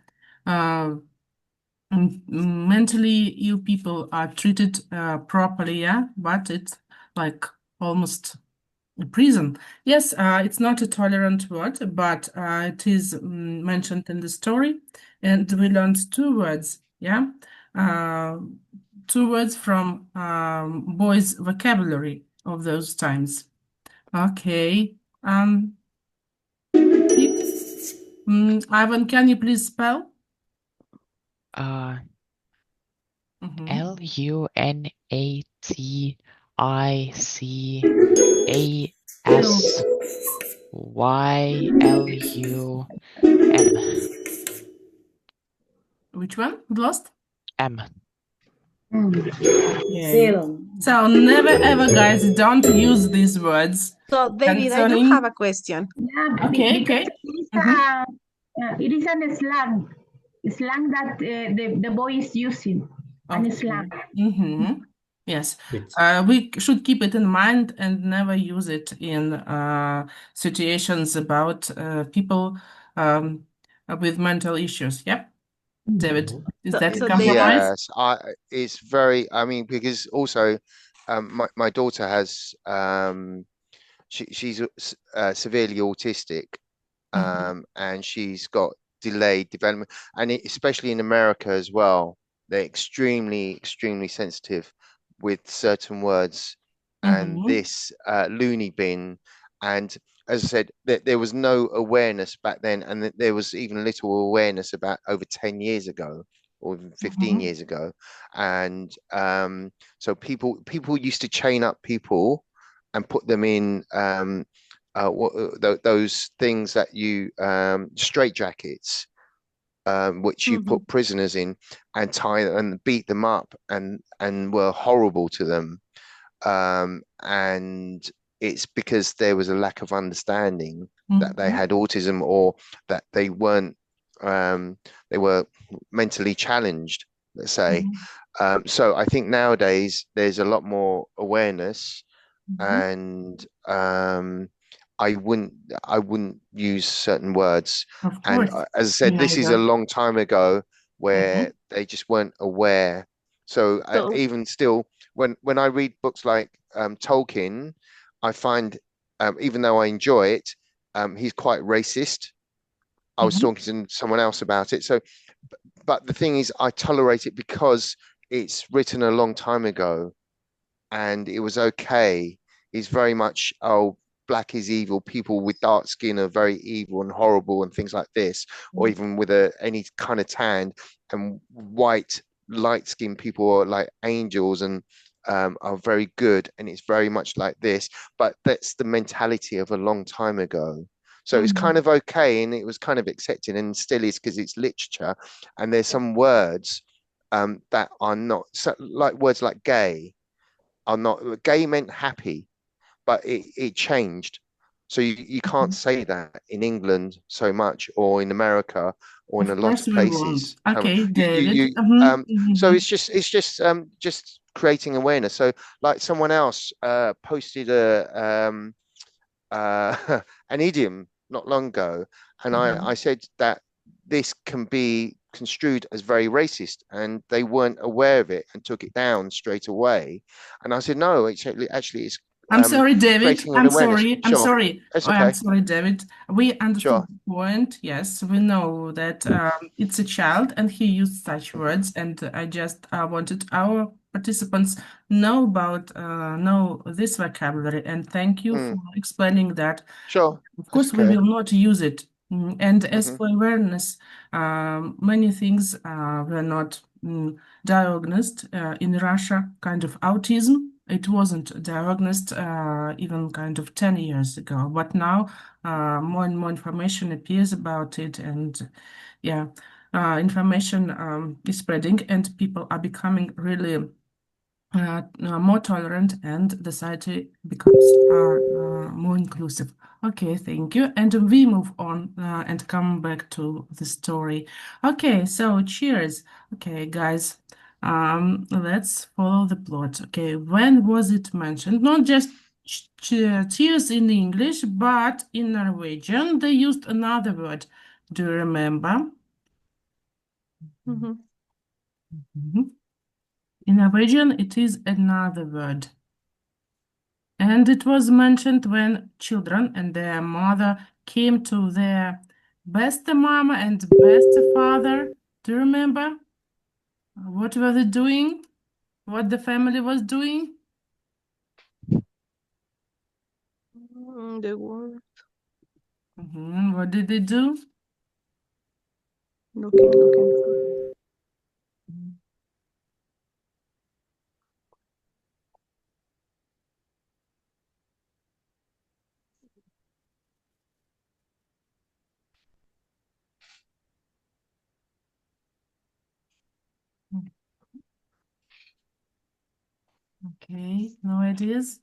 mentally ill people are treated properly, yeah, but it's like almost a prison. Yes, it's not a tolerant word, but it is mentioned in the story, and we learned two words, yeah, two words from boys' vocabulary of those times. Okay. Ivan, can you please spell? LUNATICASYLUM. Which one? Lost? M. Okay. So never ever, guys, don't use these words. So, David, I do have a question. Yeah, Okay, because okay. it is a slang that the boy is using, and slang. Yes, we should keep it in mind and never use it in situations about people with mental issues. Yep. David, is that a compromise? Yes, it's very, I mean, because also my daughter has she's severely autistic, and she's got delayed development, and especially in America as well, they're extremely sensitive with certain words, and this loony bin, and as I said, there was no awareness back then, and there was even little awareness about over 10 years ago or even 15 years ago, and so people used to chain up people and put them in those things that you straitjackets, which you put prisoners in and tie and beat them up and were horrible to them, and it's because there was a lack of understanding that they had autism, or that they weren't they were mentally challenged, let's say. So I think nowadays there's a lot more awareness, and I wouldn't use certain words. And as I said, this is a long time ago where they just weren't aware. So even still, when I read books like Tolkien, I find, even though I enjoy it, he's quite racist. I was talking to someone else about it. So, but the thing is, I tolerate it because it's written a long time ago, and it was okay. He's very much, oh, black is evil. People with dark skin are very evil and horrible and things like this, or even with any kind of tan, and white light skinned people are like angels and are very good. And it's very much like this, but that's the mentality of a long time ago. So it's kind of okay, and it was kind of accepted, and still is, because it's literature. And there's some words that are not, so, like words like gay are not. Gay meant happy, but it changed. So you can't say that in England so much, or in America, or in a lot of places. Okay, David. So it's just creating awareness. So like someone else posted an idiom not long ago, and I said that this can be construed as very racist, and they weren't aware of it and took it down straight away. And I said, no, actually it's I'm sorry, David. creating an I'm awareness. sorry. I'm Sure. sorry. It's Oh, okay. I'm sorry, David. We understood Sure. the point. Yes, we know that it's a child and he used such words. And I just wanted our participants know this vocabulary. And thank you for explaining that. Sure. Of course, we will not use it. And as for awareness, many things were not diagnosed in Russia, kind of autism. It wasn't diagnosed even kind of 10 years ago, but now more and more information appears about it, and yeah, information is spreading, and people are becoming really more tolerant, and the society becomes more inclusive. Okay, thank you. And we move on and come back to the story. Okay, so cheers. Okay, guys, Let's follow the plot. Okay, when was it mentioned? Not just tears in English, but in Norwegian, they used another word. Do you remember? Mhm. In Norwegian, it is another word. And it was mentioned when children and their mother came to their best mama and best father. Do you remember? What were they doing? What the family was doing? The word What did they do? looking. Okay, no ideas?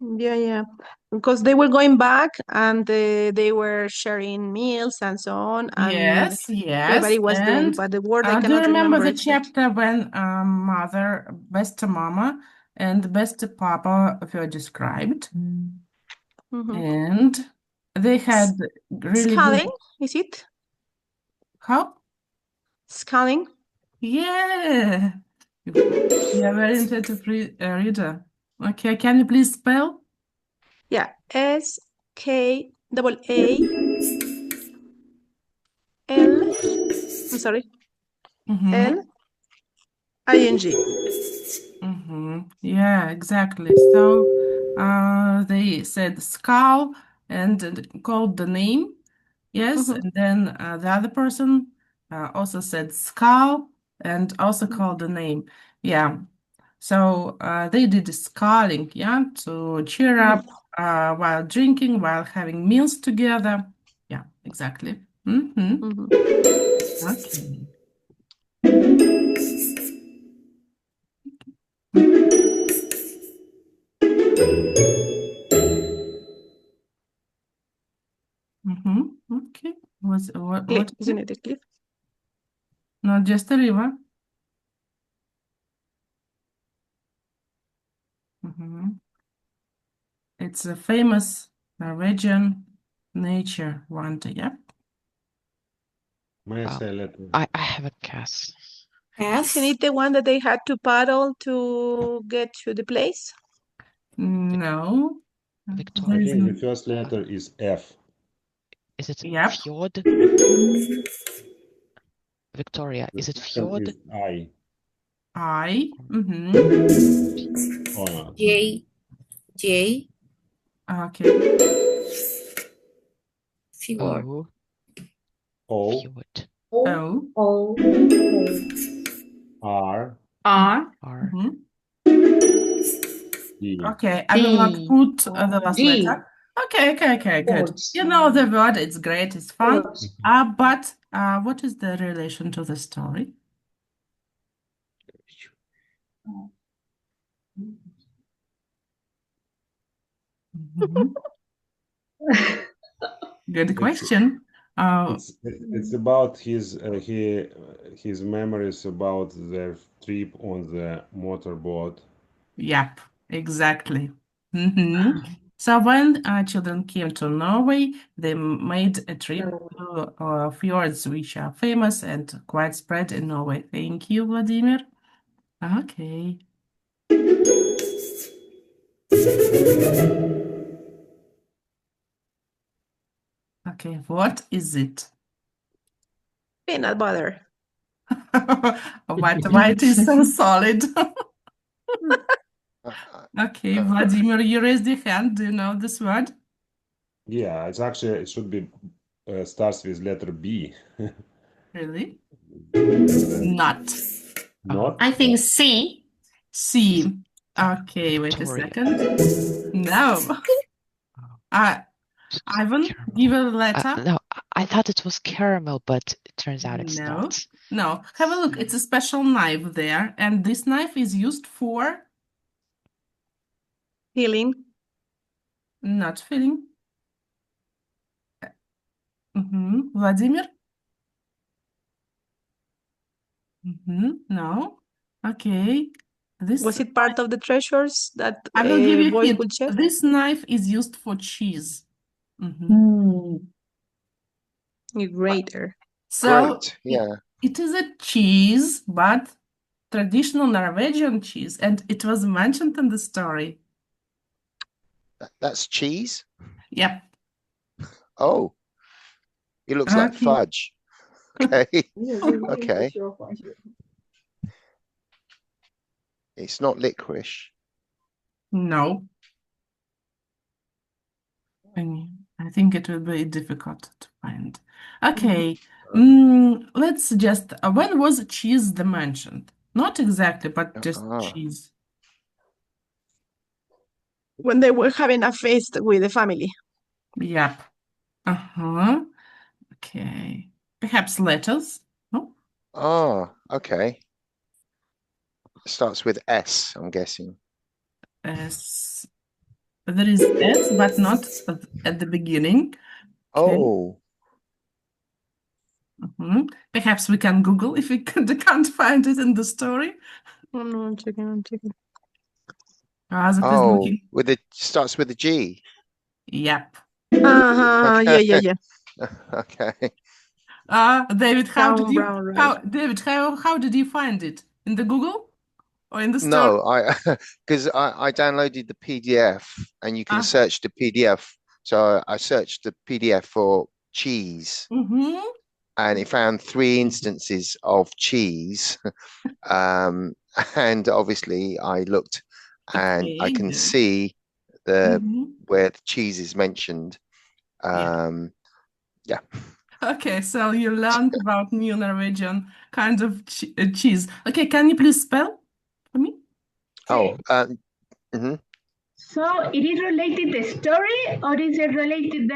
Yeah. Because they were going back and they were sharing meals and so on, and Yes, yes. everybody was doing, And but the word I do you cannot remember remember the exactly. chapter when mother, best mama, and best papa were described? And they had really Sculling, good. is it? How? Sculling? Yeah. You're a very intuitive reader. Okay, can you please spell? Yeah, SKAAL. I'm sorry. LING. Yeah, exactly. So they said skull and called the name. Yes, and then the other person also said skull and also called the name. Yeah. So they did sculling, yeah, to cheer up while drinking, while having meals together. Yeah, exactly. Okay. Okay. What is Isn't it? it a cliff? Not just a river. It's a famous Norwegian nature wonder. Yeah. May I say letter? I have a guess. Isn't it the one that they had to paddle to get to the place? No. Victoria. I think the first letter is F. Is it Yep. fjord? Victoria, is it Second fjord? is I. Oh, no. J. Okay. Fjord. O. Fjord. O. R. R. D. Okay, I will not put the last D. letter. Okay, good. Words. You know the word, it's great, it's fun. But what is the relation to the story? Good question. It's about his memories about their trip on the motorboat. Yep, exactly. So when children came to Norway, they made a trip to fjords, which are famous and quite spread in Norway. Thank you, Vladimir. Okay. Okay, what is it? Peanut butter. But why it is so solid? Okay, Vladimir, you raised your hand. Do you know this word? Yeah, it should be starts with letter B. Really? Not. Not? I think C. C. Okay, wait a Victoria. second. No. Ivan, give a letter. No, I thought it was caramel, but it turns out it's No. not. No. Have a look. It's a special knife there, and this knife is used for Healing. not filling. Vladimir? No. Okay. Was it part of the treasures that I will give you a boys hint. would share? This knife is used for cheese. Mm-hmm. Grater. So Great, yeah. it is a cheese, but traditional Norwegian cheese, and it was mentioned in the story. That's cheese? Yep. Oh, it looks like Okay. fudge. Okay. Okay. It's not licorice. No. I think it will be difficult to find. Okay. Let's suggest when was cheese mentioned? Not exactly, but just cheese. When they were having a feast with the family. Yep. Uh-huh. Okay. Perhaps letters? No? Oh, okay. Starts with S, I'm guessing. S. There is S, but not at the beginning. Okay. Oh. Perhaps we can Google if we can't find it in the story. Oh, no, I'm checking. Azat is looking. Starts with a G. Yep. Okay. Yeah. Okay. David, how did you Brown, right. how did you find it? In the Google or in the story? No, because I downloaded the PDF and you can search the PDF. So I searched the PDF for cheese. And it found 3 instances of cheese. And obviously I looked and I can see where the cheese is mentioned. Yeah. Okay, so you learned about new Norwegian kind of cheese. Okay, can you please spell for me? So it is related the story, or is it related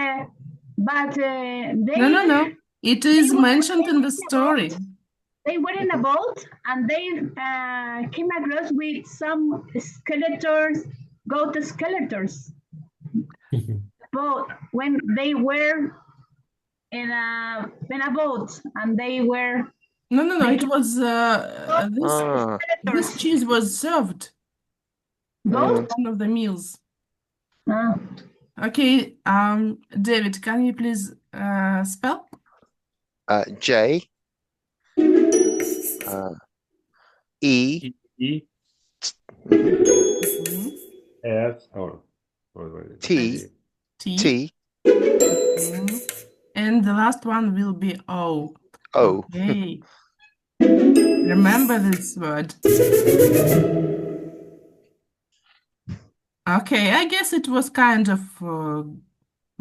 No. It is mentioned in the story. They were in a boat and they came across with some skeletons, goat skeletons. But when they were in a boat and they were No. It was this cheese was served. Goat? One of the meals. Okay, David, can you please spell? J E S or T. And the last one will be O. O. Okay. Remember this word. Okay, I guess it was kind of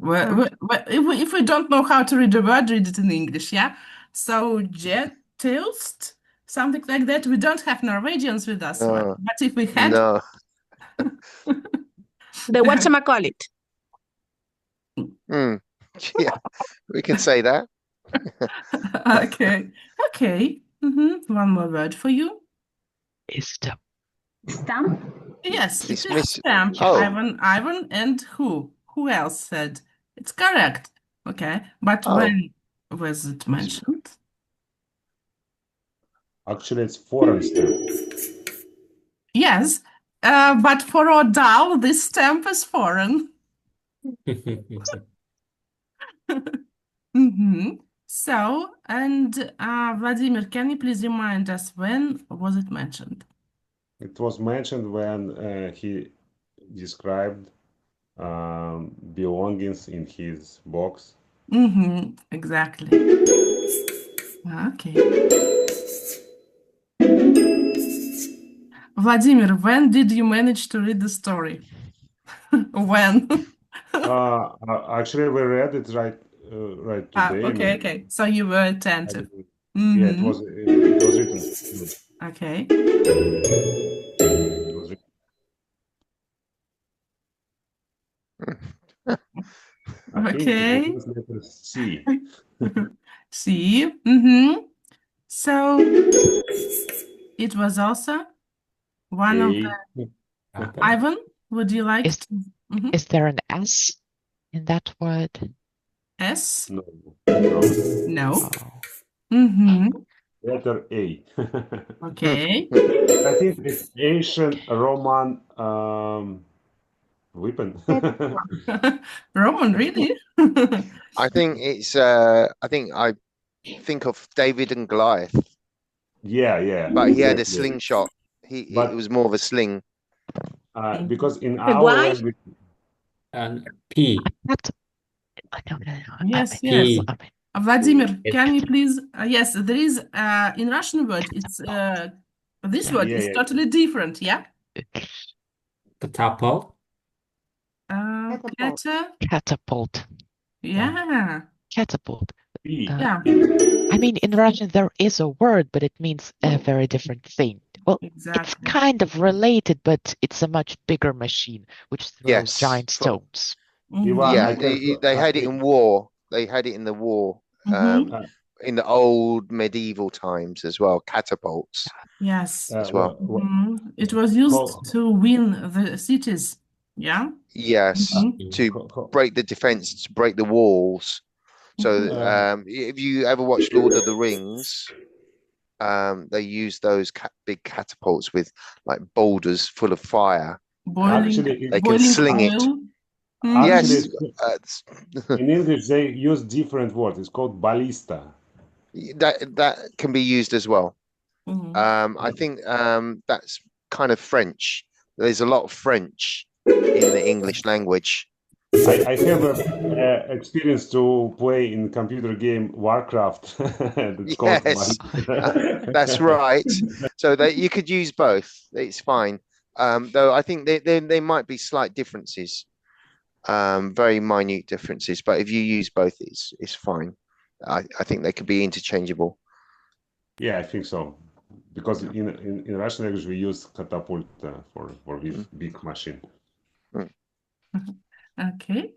if we don't know how to read a word, read it in English, yeah? So toast, something like that. We don't have Norwegians with us, but if we had... No. The whatchamacallit. Yeah, we can say that. Okay. One more word for you. Stamp. Stamp? Yes, it is stamp. Ivan, and who? Who else said? It's correct. Okay, but when was it mentioned? Actually, it's foreign stamp. Yes, but for Roald Dahl, this stamp is foreign. So, and Vladimir, can you please remind us when was it mentioned? It was mentioned when he described belongings in his box. Exactly. Okay. Vladimir, when did you manage to read the story? When? Actually, we read it right today. Okay. So you were attentive. Yeah, it was written. Okay. It was written. Okay. C. C. So it was also one of the... Ivan, would you like to... Is there an S in that word? S? No. No. letter A. Okay. I think it's ancient Roman weapon. Roman, really? I think it's I think of David and Goliath, Yeah, but he had a exactly. slingshot. It But was more of a sling. because in And our why? language, And P. Yes, yes. P. Vladimir, can you please? Yes, there is in Russian word. It's this word is yeah. totally different. Yeah. Catapult. Catapult. Yeah. Catapult. P. Yeah. I mean, in Russian there is a word, but it means a very different thing. Well, it's Exactly. kind of related, but it's a much bigger machine which throws Yes. giant stones. Ivan, Yeah, I can. they had it in war. They had it in the war. In the old medieval times as well, catapults Yes. as well. It was used to win the cities. Yeah. Yes, to break the defense, to break the walls. So if you ever watch Lord of the Rings, they use those big catapults with like boulders full of fire. They can sling it. Actually, Yes, in English they use different word. It's called ballista. that can be used as well. I think that's kind of French. There's a lot of French in the English language. I have a experience to play in computer game Warcraft. That's called ballista. That's right. So that you could use both. It's fine. Though I think there might be slight differences, very minute differences. But if you use both, it's fine. I think they could be interchangeable. Yeah, I think so. Because in Russian language we use catapult for this big machine. Okay.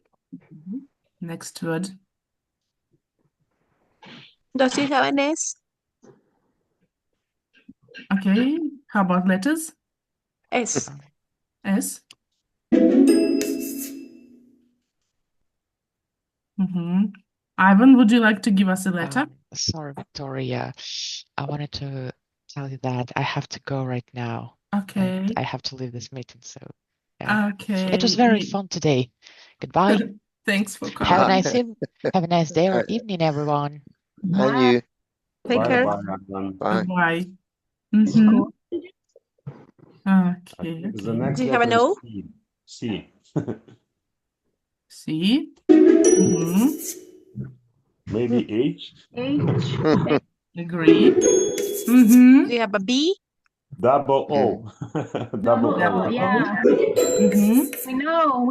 Next word. Does it have an S? Okay. How about letters? S. S. Ivan, would you like to give us a letter? Sorry, Victoria. I wanted to tell you that I have to go right now. Okay. And I have to leave this meeting. So, yeah. Okay. It was very fun today. Goodbye. Thanks for coming. Have a nice day or evening, everyone. And you. Take care. Bye. Bye. Okay. The next Do you have a letter is no? C. C. Maybe H. Agree. Do you have a B? Double O. Double O. Yeah. We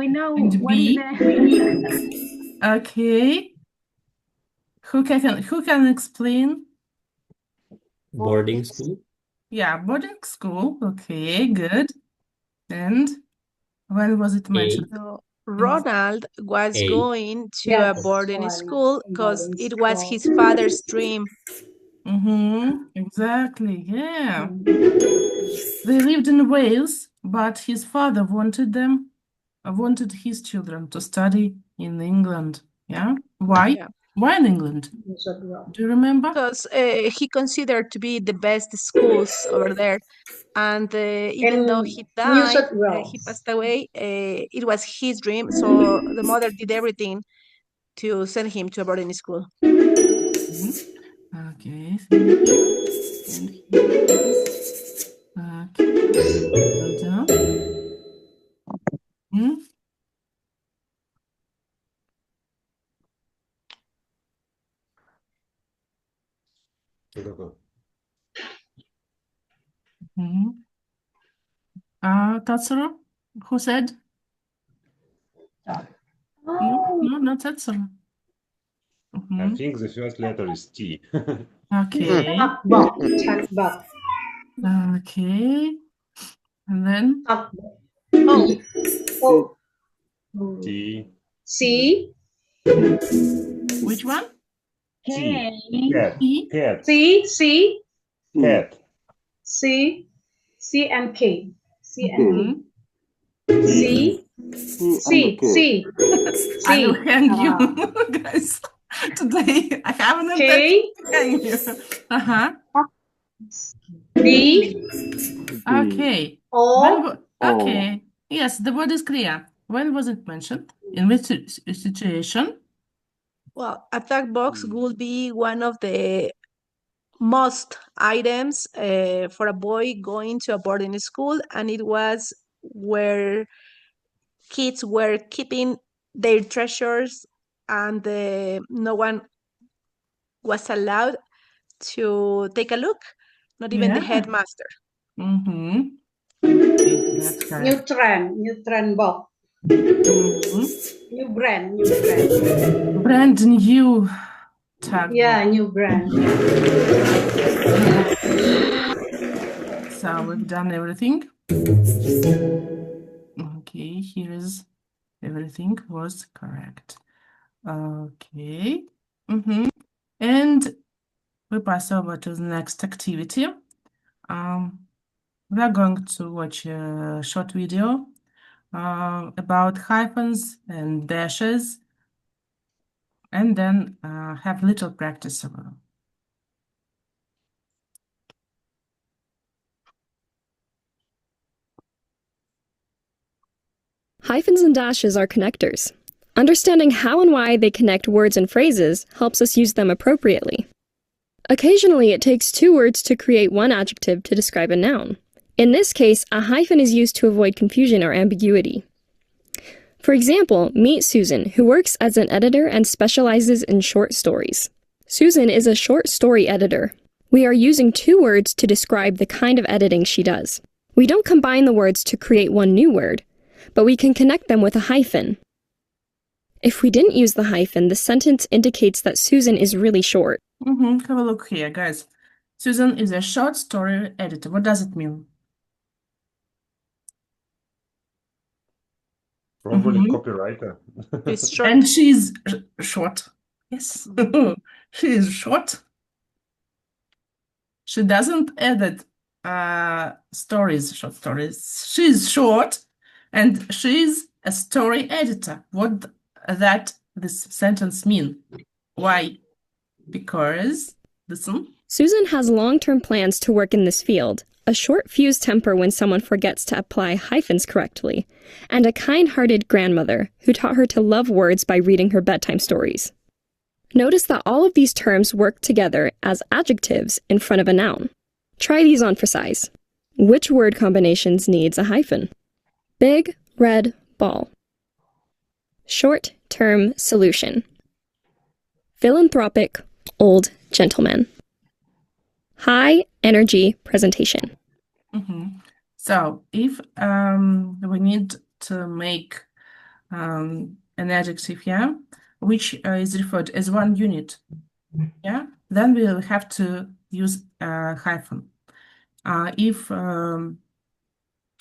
know. And What B. is Okay. Who can explain? Boarding school. Yeah, boarding school. Okay, good. And when was it mentioned? So, Ronald was A. going to Yes, a boarding one school because boarding it was school. his father's dream. Exactly. Yeah. They lived in Wales, but his father wanted his children to study in England. Yeah. Why? Yeah. Why in England? Do you remember? Because he considered to be the best schools over there. And even though he died, he passed away, it was his dream. So the mother did everything to send him to a boarding school. Okay, thank you. And here is, okay, well done. Tatsuro, who said? No, not Tatsuro. I think the first letter is T. Okay. Checkbox. Okay. And then? Oh. T. C. Which one? K. Cat. C. C. Cat. C. C and K. C and K. C. C. C. I will hang you, guys. Today I haven't K. hang you. D. Okay. O. Okay. Yes, the word is clear. When was it mentioned? In which situation? Well, a tag box would be one of the most items for a boy going to a boarding school, and it was where kids were keeping their treasures, and no one was allowed to take a look, not even the Yeah. headmaster. Mm-hmm. That's correct. New trend box. Mm-hmm. New brand. Brand new tag Yeah, box. new brand. So we've done everything. Okay, here is everything was correct. Okay. Mm-hmm. And we pass over to the next activity. We are going to watch a short video about hyphens and dashes, and then have little practice. Hyphens and dashes are connectors. Understanding how and why they connect words and phrases helps us use them appropriately. Occasionally, it takes two words to create one adjective to describe a noun. In this case, a hyphen is used to avoid confusion or ambiguity. For example, meet Susan, who works as an editor and specializes in short stories. Susan is a short story editor. We are using two words to describe the kind of editing she does. We don't combine the words to create one new word, but we can connect them with a hyphen. If we didn't use the hyphen, the sentence indicates that Susan is really short. Have a look here, guys. Susan is a short story editor. What does it mean? Probably copywriter. And she's short. Yes, she is short. She doesn't edit short stories. She's short, and she's a story editor. What this sentence mean? Why? Because, listen. Susan has long-term plans to work in this field, a short fuse temper when someone forgets to apply hyphens correctly, and a kind-hearted grandmother who taught her to love words by reading her bedtime stories. Notice that all of these terms work together as adjectives in front of a noun. Try these on for size. Which word combinations needs a hyphen? Big red ball. Short-term solution. Philanthropic old gentleman. High energy presentation. So if we need to make an adjective here, which is referred as one unit, yeah, then we will have to use a hyphen. If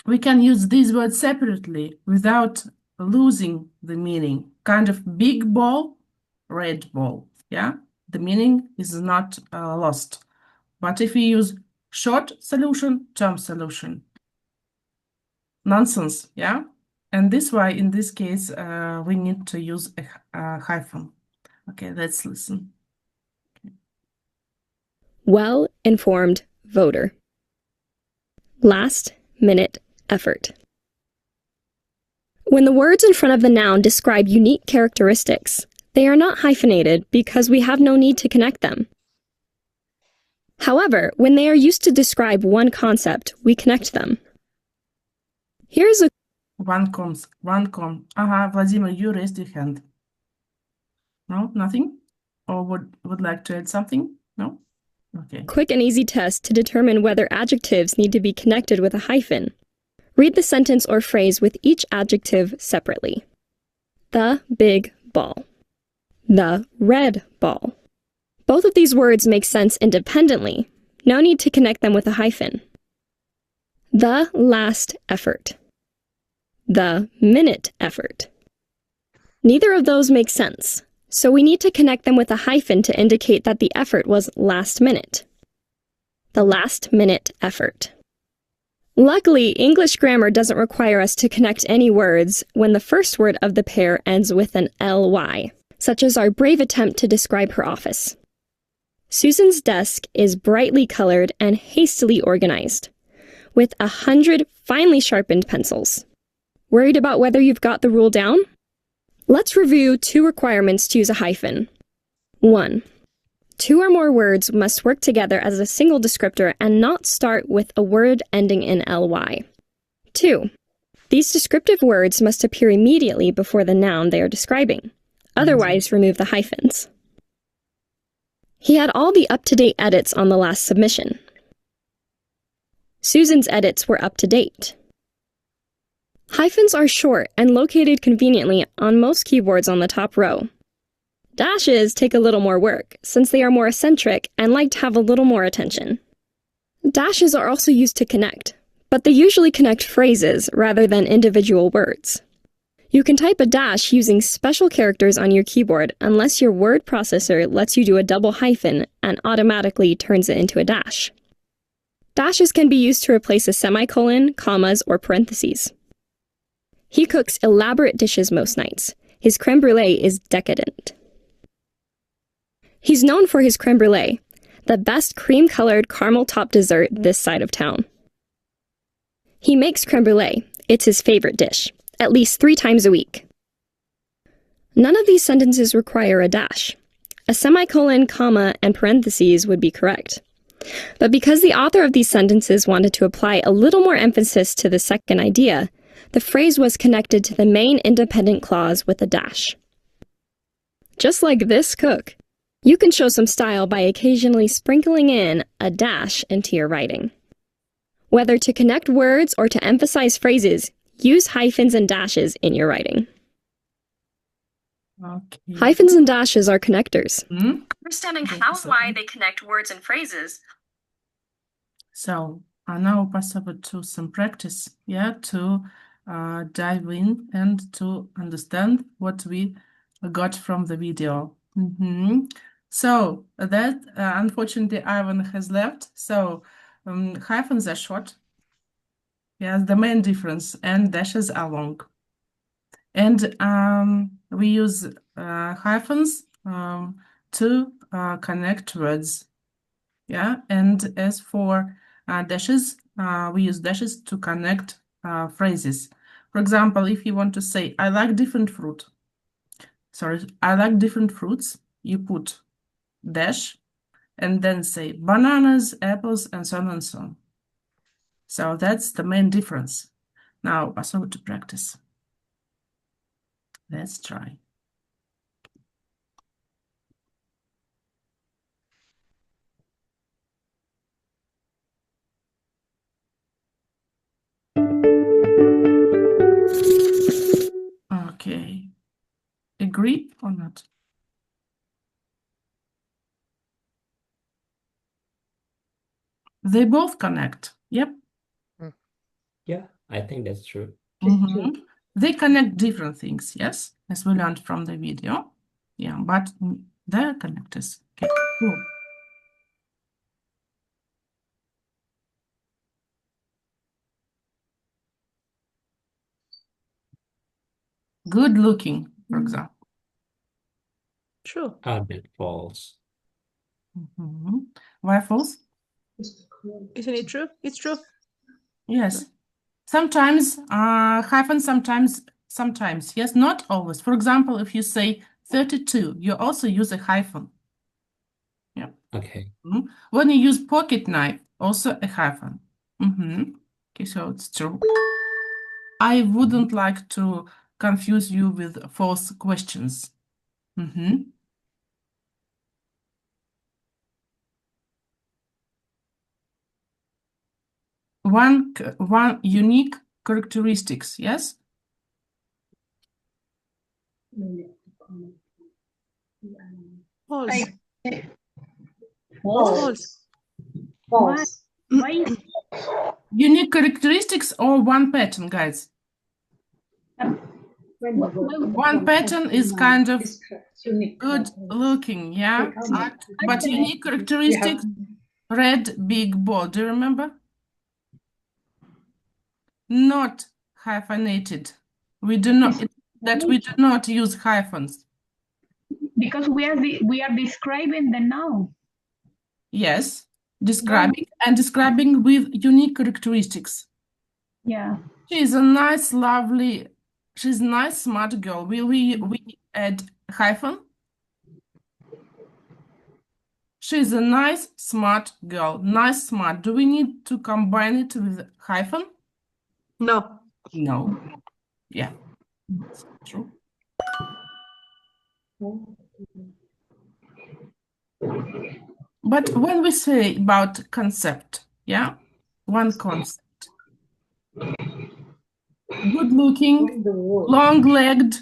we can use these words separately without losing the meaning, kind of big ball, red ball, yeah, the meaning is not lost. But if we use short solution, term solution, nonsense, yeah? And this why, in this case, we need to use a hyphen. Okay, let's listen. Well-informed voter. Last-minute effort. When the words in front of the noun describe unique characteristics, they are not hyphenated because we have no need to connect them. However, when they are used to describe one concept, we connect them. Here's a Vladimir, you raised your hand. No, nothing? Or would like to add something? No? Okay. Quick and easy test to determine whether adjectives need to be connected with a hyphen. Read the sentence or phrase with each adjective separately. The big ball. The red ball. Both of these words make sense independently. No need to connect them with a hyphen. The last effort. The minute effort. Neither of those make sense, so we need to connect them with a hyphen to indicate that the effort was last minute. The last minute effort. Luckily, English grammar doesn't require us to connect any words when the first word of the pair ends with an ly, such as our brave attempt to describe her office. Susan's desk is brightly colored and hastily organized, with 100 finely sharpened pencils. Worried about whether you've got the rule down? Let's review 2 requirements to use a hyphen. 1. 2 or more words must work together as a single descriptor and not start with a word ending in ly. 2. These descriptive words must appear immediately before the noun they are describing. Otherwise, remove the hyphens. He had all the up-to-date edits on the last submission. Susan's edits were up to date. Hyphens are short and located conveniently on most keyboards on the top row. Dashes take a little more work, since they are more eccentric and like to have a little more attention. Dashes are also used to connect, but they usually connect phrases rather than individual words. You can type a dash using special characters on your keyboard unless your word processor lets you do a double hyphen and automatically turns it into a dash. Dashes can be used to replace a semicolon, commas, or parentheses. He cooks elaborate dishes most nights. His creme brulee is decadent. He's known for his creme brulee, the best cream-colored caramel top dessert this side of town. He makes creme brulee. It's his favorite dish, at least 3 times a week. None of these sentences require a dash. A semicolon, comma, and parentheses would be correct. But because the author of these sentences wanted to apply a little more emphasis to the second idea, the phrase was connected to the main independent clause with a dash. Just like this cook, you can show some style by occasionally sprinkling in a dash into your writing. Whether to connect words or to emphasize phrases, use hyphens and dashes in your writing. Okay. Hyphens and dashes are connectors. Understanding how and why they connect words and phrases. So I now pass over to some practice, to dive in and to understand what we got from the video. So that unfortunately Ivan has left. So hyphens are short. Yes, the main difference, and dashes are long. And we use hyphens to connect words. And as for dashes, we use dashes to connect phrases. For example, if you want to say, I like different fruit. Sorry, I like different fruits. You put dash and then say bananas, apples, and so on and so on. So that's the main difference. Now, pass over to practice. Let's try. Okay. Agree or not? They both connect. Yep. Yeah, I think that's true. They connect different things, yes, as we learned from the video. Yeah, but they're connectors. Okay, cool. Good looking, for example. True. A bit false. Why false? Isn't it true? It's true. Yes. Sometimes hyphen, sometimes. Yes, not always. For example, if you say 32, you also use a hyphen. Yeah. Okay. When you use pocket knife, also a hyphen. Okay, so it's true. I wouldn't like to confuse you with false questions. One unique characteristics, yes? False. False. False. Why? Unique characteristics or one pattern, guys? One pattern is kind of good looking, yeah? But unique characteristics, red, big, bold. Do you remember? Not hyphenated. We do not use hyphens. Because we are describing the noun. Yes, describing with unique characteristics. Yeah. She's a nice, lovely, she's a nice, smart girl. Will we add hyphen? She's a nice, smart girl. Nice, smart. Do we need to combine it with hyphen? No. No. Yeah, that's true. But when we say about concept, yeah, one concept. Good looking, long-legged,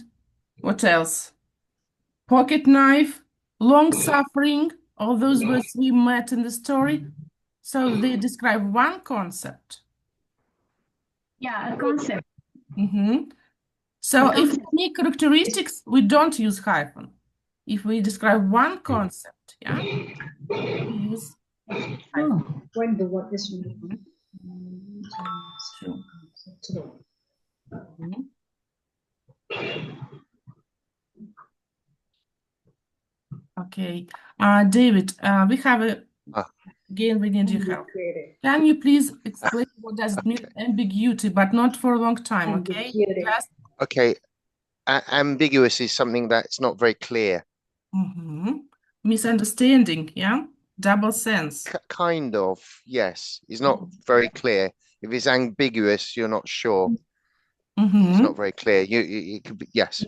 what else? Pocket knife, long suffering, all those words we met in the story. So they describe one concept. Yeah, a concept. So if we need characteristics, we don't use hyphen. If we describe one concept, yeah, we use hyphen. When the word is True. Okay, David, we have a again, we need your help. Can you please explain what does it mean ambiguity, but not for a long time, okay? Just... Okay, ambiguous is something that's not very clear. Misunderstanding, yeah? Double sense. Kind of, yes. It's not very clear. If it's ambiguous, you're not sure. It's not very clear. You could be, yes.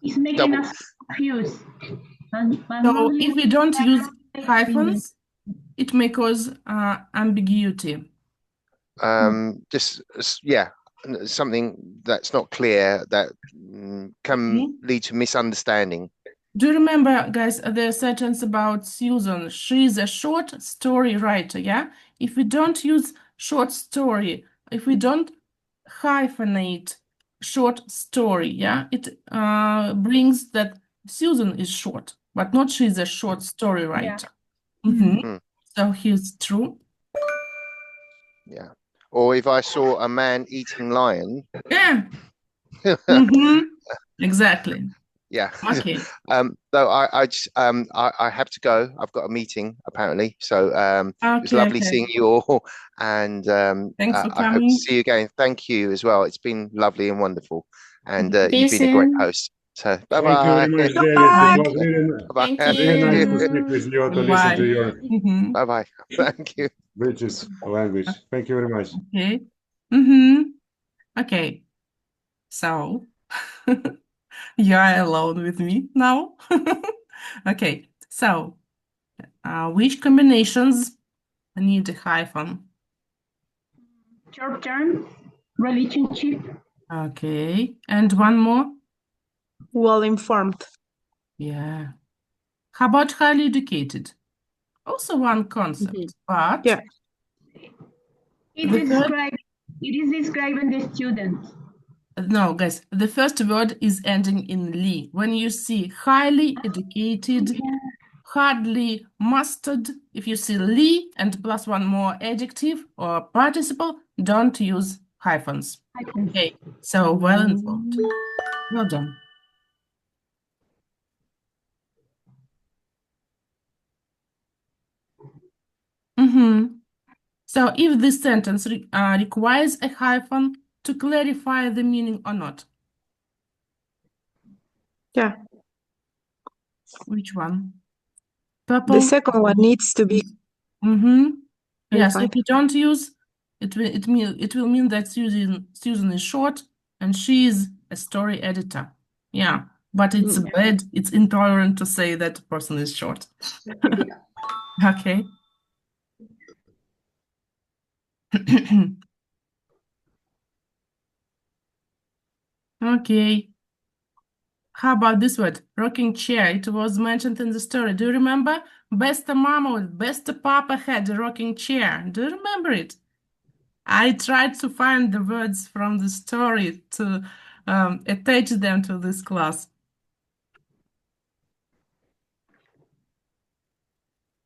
It's making us confused. So if we don't use hyphens, it may cause ambiguity. Just, yeah, something that's not clear that can lead to misunderstanding. Do you remember, guys, the sentence about Susan? She's a short story writer, yeah? If we don't use short story, if we don't hyphenate short story, yeah, it brings that Susan is short, but not she's a short story writer. So here's true. Yeah. Or if I saw a man eating lion. Yeah. Exactly. Yeah. Okay. Though I have to go. I've got a meeting apparently. So it was lovely seeing you all, and thanks for I hope to coming. see you again. Thank you as well. It's been lovely and wonderful, and you've been a great host. So bye bye. Thank you very much, David. It was really nice to speak with you, to listen to your bye bye. Thank you. British language. Thank you very much. Okay. Okay. So you are alone with me now. Okay. So which combinations need a hyphen? Short term, relationship. Okay. And one more? Well informed. Yeah. How about highly educated? Also one concept, but yeah. It is describing the student. No, guys, the first word is ending in "ly." When you see highly educated, hardly mastered, if you see "ly" and plus one more adjective or participle, don't use hyphens. Okay, so well informed. Well done. So if this sentence requires a hyphen to clarify the meaning or not? Yeah. Which one? Purple? The second one needs to be. Yes, if you don't use it, it will mean that Susan is short and she is a story editor. Yeah, but it's bad. It's intolerant to say that a person is short. Okay. Okay. How about this word? Rocking chair. It was mentioned in the story. Do you remember? Best mama, best papa had a rocking chair. Do you remember it? I tried to find the words from the story to attach them to this class.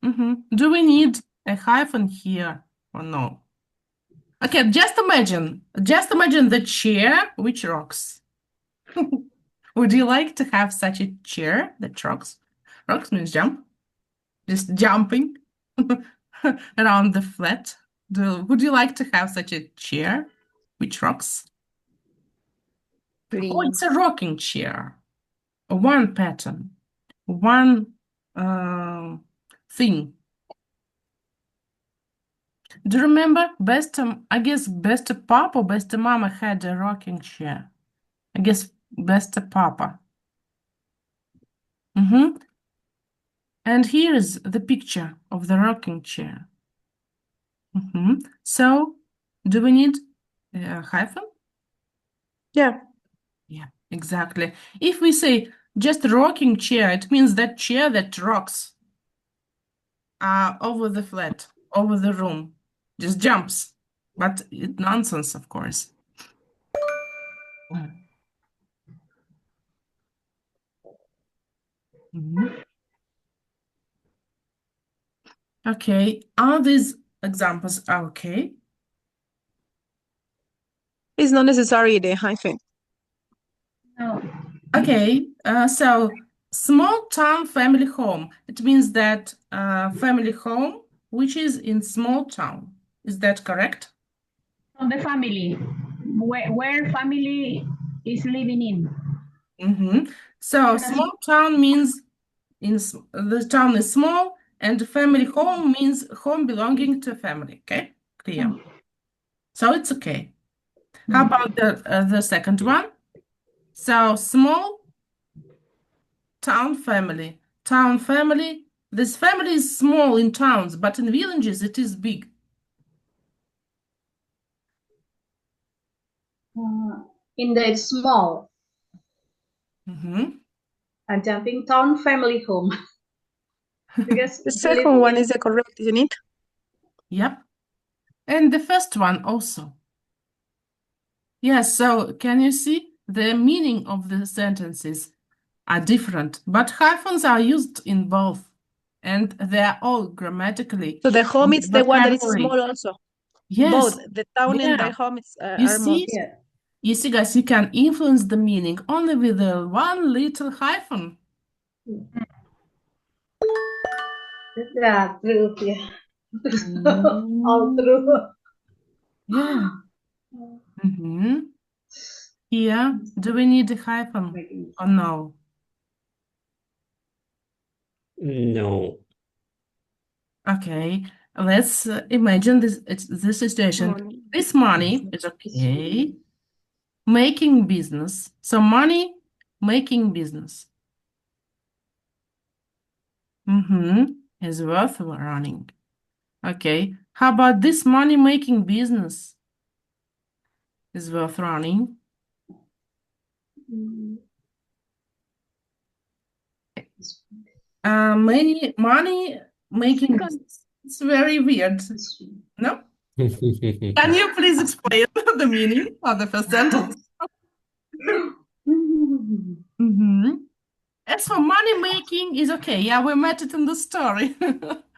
Do we need a hyphen here or no? Okay, just imagine the chair which rocks. Would you like to have such a chair that rocks? Rocks means jump. Just jumping. around the flat? Would you like to have such a chair which rocks? Oh, it's a rocking chair. One pattern, one thing. Do you remember I guess best Papa or best Mama had a rocking chair. I guess best Papa. And here's the picture of the rocking chair. So, do we need a hyphen? Yeah. Yeah, exactly. If we say just rocking chair, it means that chair that rocks over the flat, over the room, just jumps. But it's nonsense, of course. Okay, are these examples okay? It's not necessary the hyphen. No. Okay, so small town family home. It means that family home which is in small town. Is that correct? From the family, where family is living in. So small town means the town is small, and family home means home belonging to family. Okay, clear. So it's okay. How about the second one? So small town family. Town family. This family is small in towns, but in villages it is big. In the small and jumping town family home. Because the second one is the correct, isn't it? Yep. And the first one also. Yes, so can you see the meaning of the sentences are different, but hyphens are used in both, and they are all grammatically. So the home is the one that is small also. Yes. Both the town and the home are small. You see, guys, you can influence the meaning only with one little hyphen. Yeah, true. Yeah. All true. Yeah. Here, do we need a hyphen or no? No. Okay, let's imagine this situation. This money is okay. Making business. So money, making business. Is worth running. Okay, how about this money making business is worth running? Many money making business. It's very weird. No? Can you please explain the meaning of the first sentence? As for money making is okay. Yeah, we met it in the story.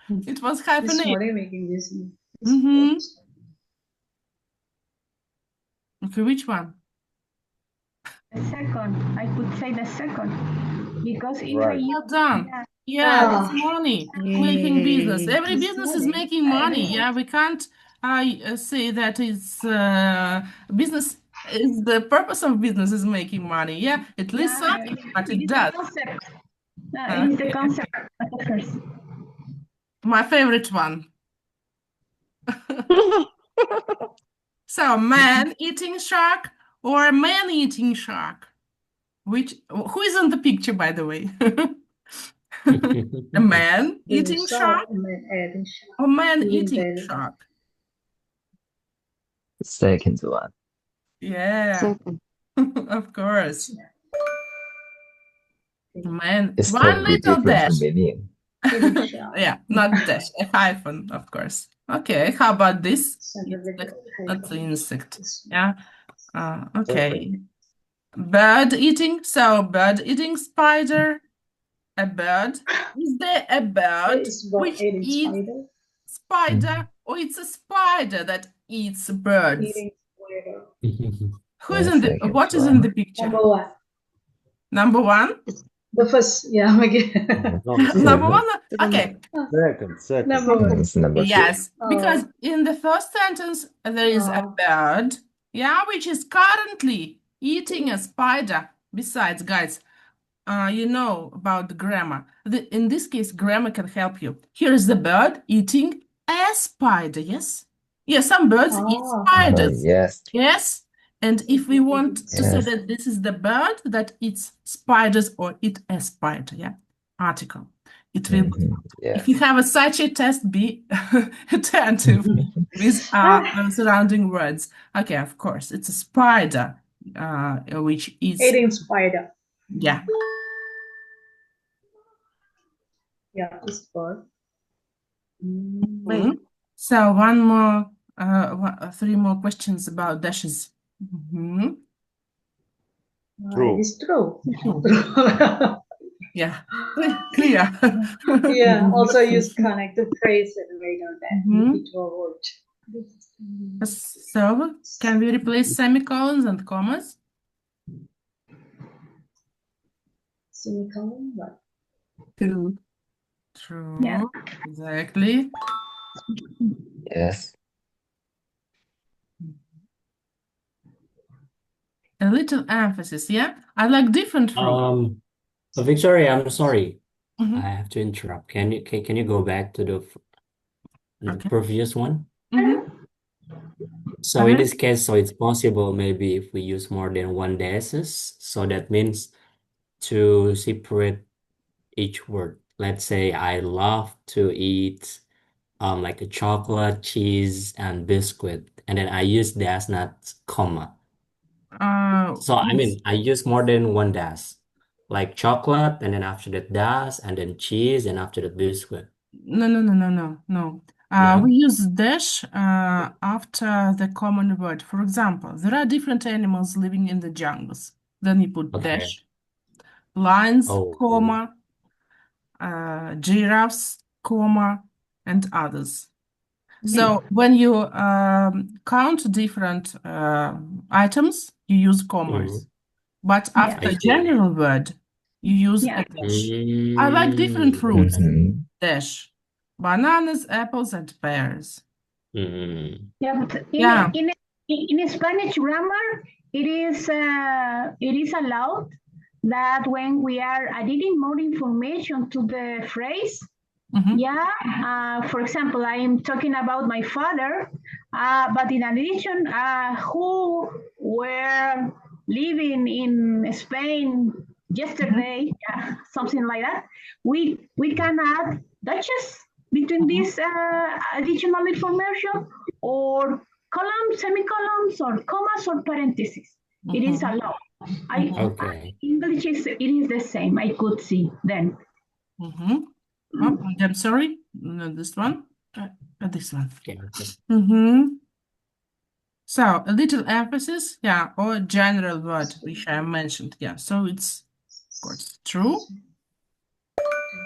It was hyphenated. Money making business. Okay, which one? The second, I could say the second, because if I use Well done. Yeah, it's money making business. Every business is making money. Yeah, we can't say that it's business is the purpose of business is making money. Yeah, at least something, but it does. It's the concept at the first. My favorite one. So, man eating shark or man eating shark? Who is in the picture, by the way? A man eating shark or man eating shark? The second one. Yeah, of course. Man, It's one totally little different dash. meaning. Yeah, not dash, a hyphen, of course. Okay, how about this? That's the insect. Yeah. Okay. Bird eating. So bird eating spider. A bird. Is there a bird which eats spider, or it's a spider that eats birds? Who is in the? What is in the picture? Number one. Number one? The first, yeah, Maggie. No, the Number second. one, okay. Second. Number one. It's number two. Yes, because Oh, in the first sentence there is a oh, bird, yeah, which is currently eating a spider. Besides, guys, you know about the grammar. In this case, grammar can help you. Here is the bird eating a spider, yes? Yes, some birds eat oh, spiders, Yes. yes? And if we want to say Yes. that this is the bird that eats spiders or eat a spider, yeah, article. It will be. If Yes. you have such a test, be attentive with surrounding words. Okay, of course, it's a spider, which is, eating spider. yeah. Yeah, it's bird. Wait. So one more, three more questions about dashes. It is true. Yeah, clear. Yeah, also use connected phrase and later that individual word. So, can we replace semicolons and commas? Semicolon, what? True. Yeah. Exactly. Yes. A little emphasis, yeah? I like different rules. Victoria, I'm sorry. Mhm. I have to interrupt. Can you go back to the Okay. previous one? So in this case, so it's possible maybe if we use more than one dashes, so that means to separate each word. Let's say I love to eat like a chocolate, cheese, and biscuit, and then I use dash, not comma. So I mean, I use more than one dash, like chocolate, and then after that dash, and then cheese, and after that biscuit. No. We use dash after the common word. For example, there are different animals living in the jungles. Then you put Okay. dash, lions, Oh. comma, giraffes, comma, and others. So when you count different items, you use commas. But after I see. general word, you use a dash. I like different fruits. Dash. Bananas, apples, and pears. Yeah, but Yeah. in Spanish grammar, it is allowed that when we are adding more information to the phrase, for example, I am talking about my father, but in addition, who were living in Spain yesterday, something like that, we can add Dutches between this additional information, or columns, semicolons, or commas, or parentheses. It is allowed. Okay. English it is the same. I could see then. Oh, I'm sorry. No, this one. This one. Okay. So a little emphasis, or general word, which I mentioned. Yeah, so it's, of course, true.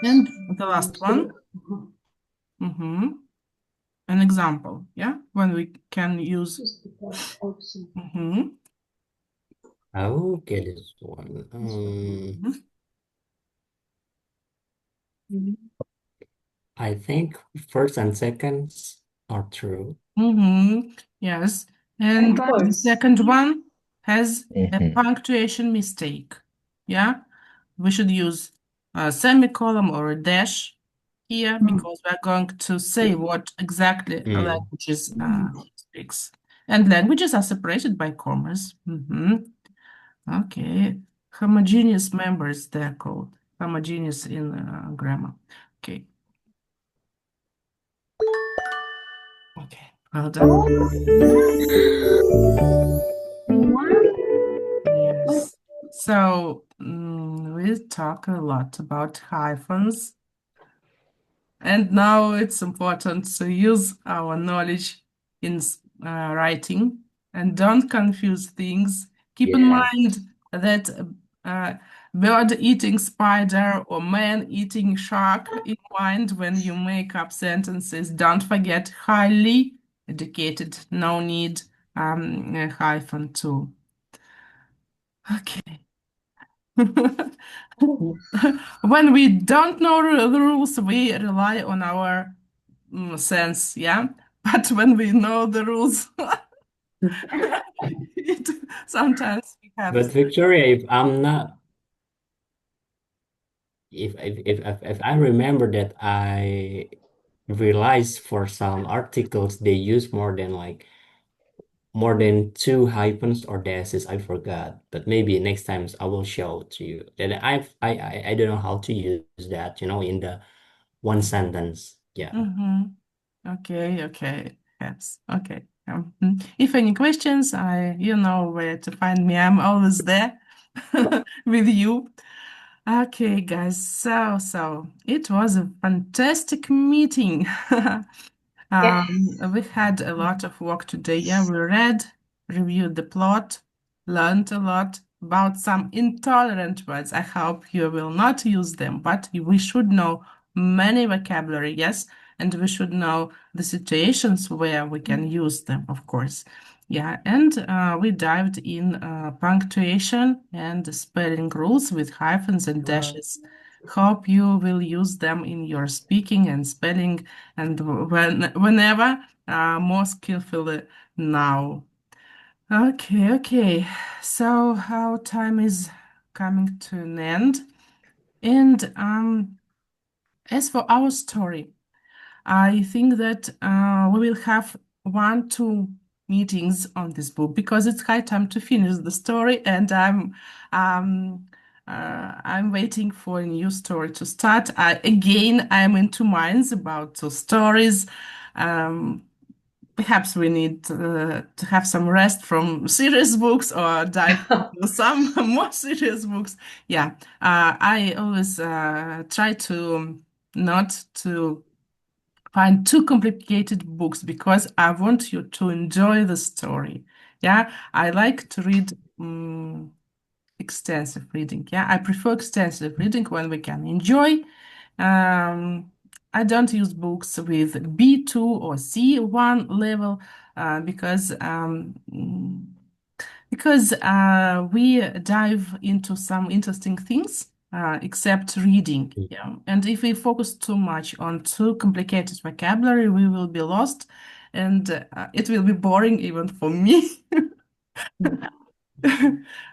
And the last one. An example, when we can use. Okay, this one. I think first and seconds are true. Yes, and the second one has a punctuation mistake. Yeah, we should use a semicolon or a dash here because we're going to say what exactly a languages speaks. And languages are separated by commas. Okay, homogeneous members, they're called. Homogeneous in grammar. Okay. Okay, well done. Yes. So we talk a lot about hyphens, and now it's important to use our knowledge in writing and don't confuse things. Keep in mind that bird eating spider or man eating shark in mind when you make up sentences. Don't forget highly educated, no need a hyphen too. Okay. When we don't know the rules, we rely on our sense, yeah. But when we know the rules, sometimes we have. But Victoria, if I'm not, if I remember that I realized for some articles they use more than two hyphens or dashes. I forgot, but maybe next time I will show to you. That I don't know how to use that, in the one sentence. Yeah. Okay. Yes. Okay. If any questions, you know where to find me. I'm always there with you. Okay, guys. So it was a fantastic meeting. Yes. We had a lot of work today. Yeah, we read, reviewed the plot, learned a lot about some intolerant words. I hope you will not use them, but we should know many vocabulary, yes, and we should know the situations where we can use them, of course. Yeah, and we dived in punctuation and spelling rules with hyphens and dashes. Hope you will use them in your speaking and spelling and whenever more skillfully now. Okay. So our time is coming to an end. And as for our story, I think that we will have 1, 2 meetings on this book because it's high time to finish the story, and um, I'm waiting for a new story to start. I'm in two minds about two stories. Um, Perhaps we need to have some rest from serious books or dive into some more serious books. Yeah, I always try to not to find too complicated books because I want you to enjoy the story. Yeah, I like to read extensive reading. Yeah, I prefer extensive reading when we can enjoy. I don't use books with B2 or C1 level because we dive into some interesting things except reading. Yeah. And if we focus too much on too complicated vocabulary, we will be lost and it will be boring even for me.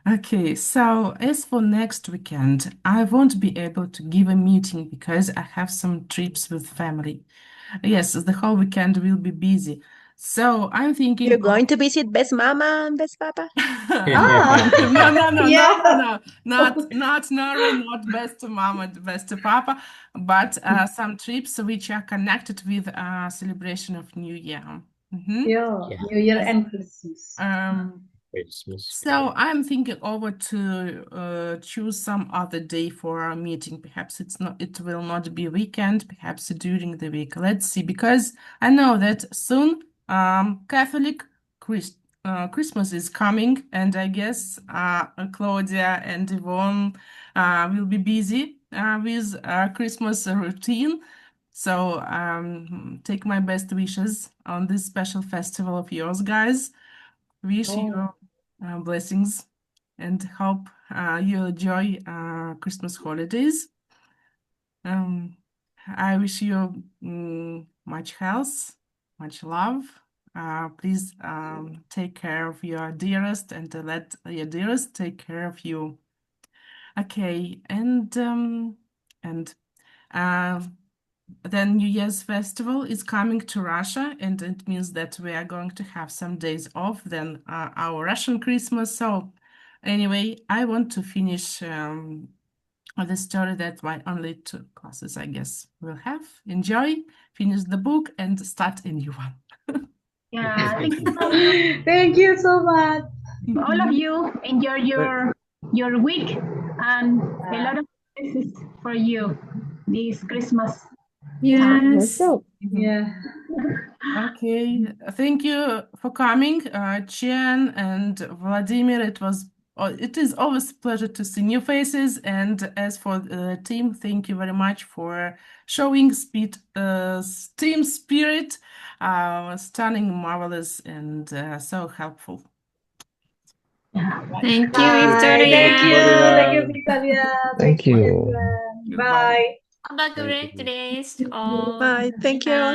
Okay, so as for next weekend, I won't be able to give a meeting because I have some trips with family. Yes, the whole weekend will be busy. So I'm thinking You're going to visit best mama and best papa? No, not Norway, not best mama, best papa, but some trips which are connected with celebration of New Year. Yeah, New Year and Christmas. Christmas. So I'm thinking over to choose some other day for our meeting. Perhaps it will not be weekend, perhaps during the week. Let's see, because I know that soon Catholic Christmas is coming, and I guess Claudia and Yvonne will be busy with Christmas routine. So take my best wishes on this special festival of yours, guys. Wish you blessings and hope you enjoy Christmas holidays. I wish you much health, much love. Please take care of your dearest and let your dearest take care of you. Okay, and then New Year's festival is coming to Russia, and it means that we are going to have some days off than our Russian Christmas. So anyway, I want to finish the story that my only 2 classes, I guess, will have. Enjoy, finish the book, and start a new one. Yeah, thank you so much. Thank you so much. All of you enjoy your week and a lot of blessings for you this Christmas time. Yes. Yeah. Okay, thank you for coming, Chen and Vladimir. It is always a pleasure to see new faces. And as for the team, thank you very much for showing team spirit, stunning, marvelous, and so helpful. Yeah. Thank you, Bye. Victoria. Thank you, Victoria. Thank you. everyone. Bye. Have a great day to all. Bye. Thank you. Bye.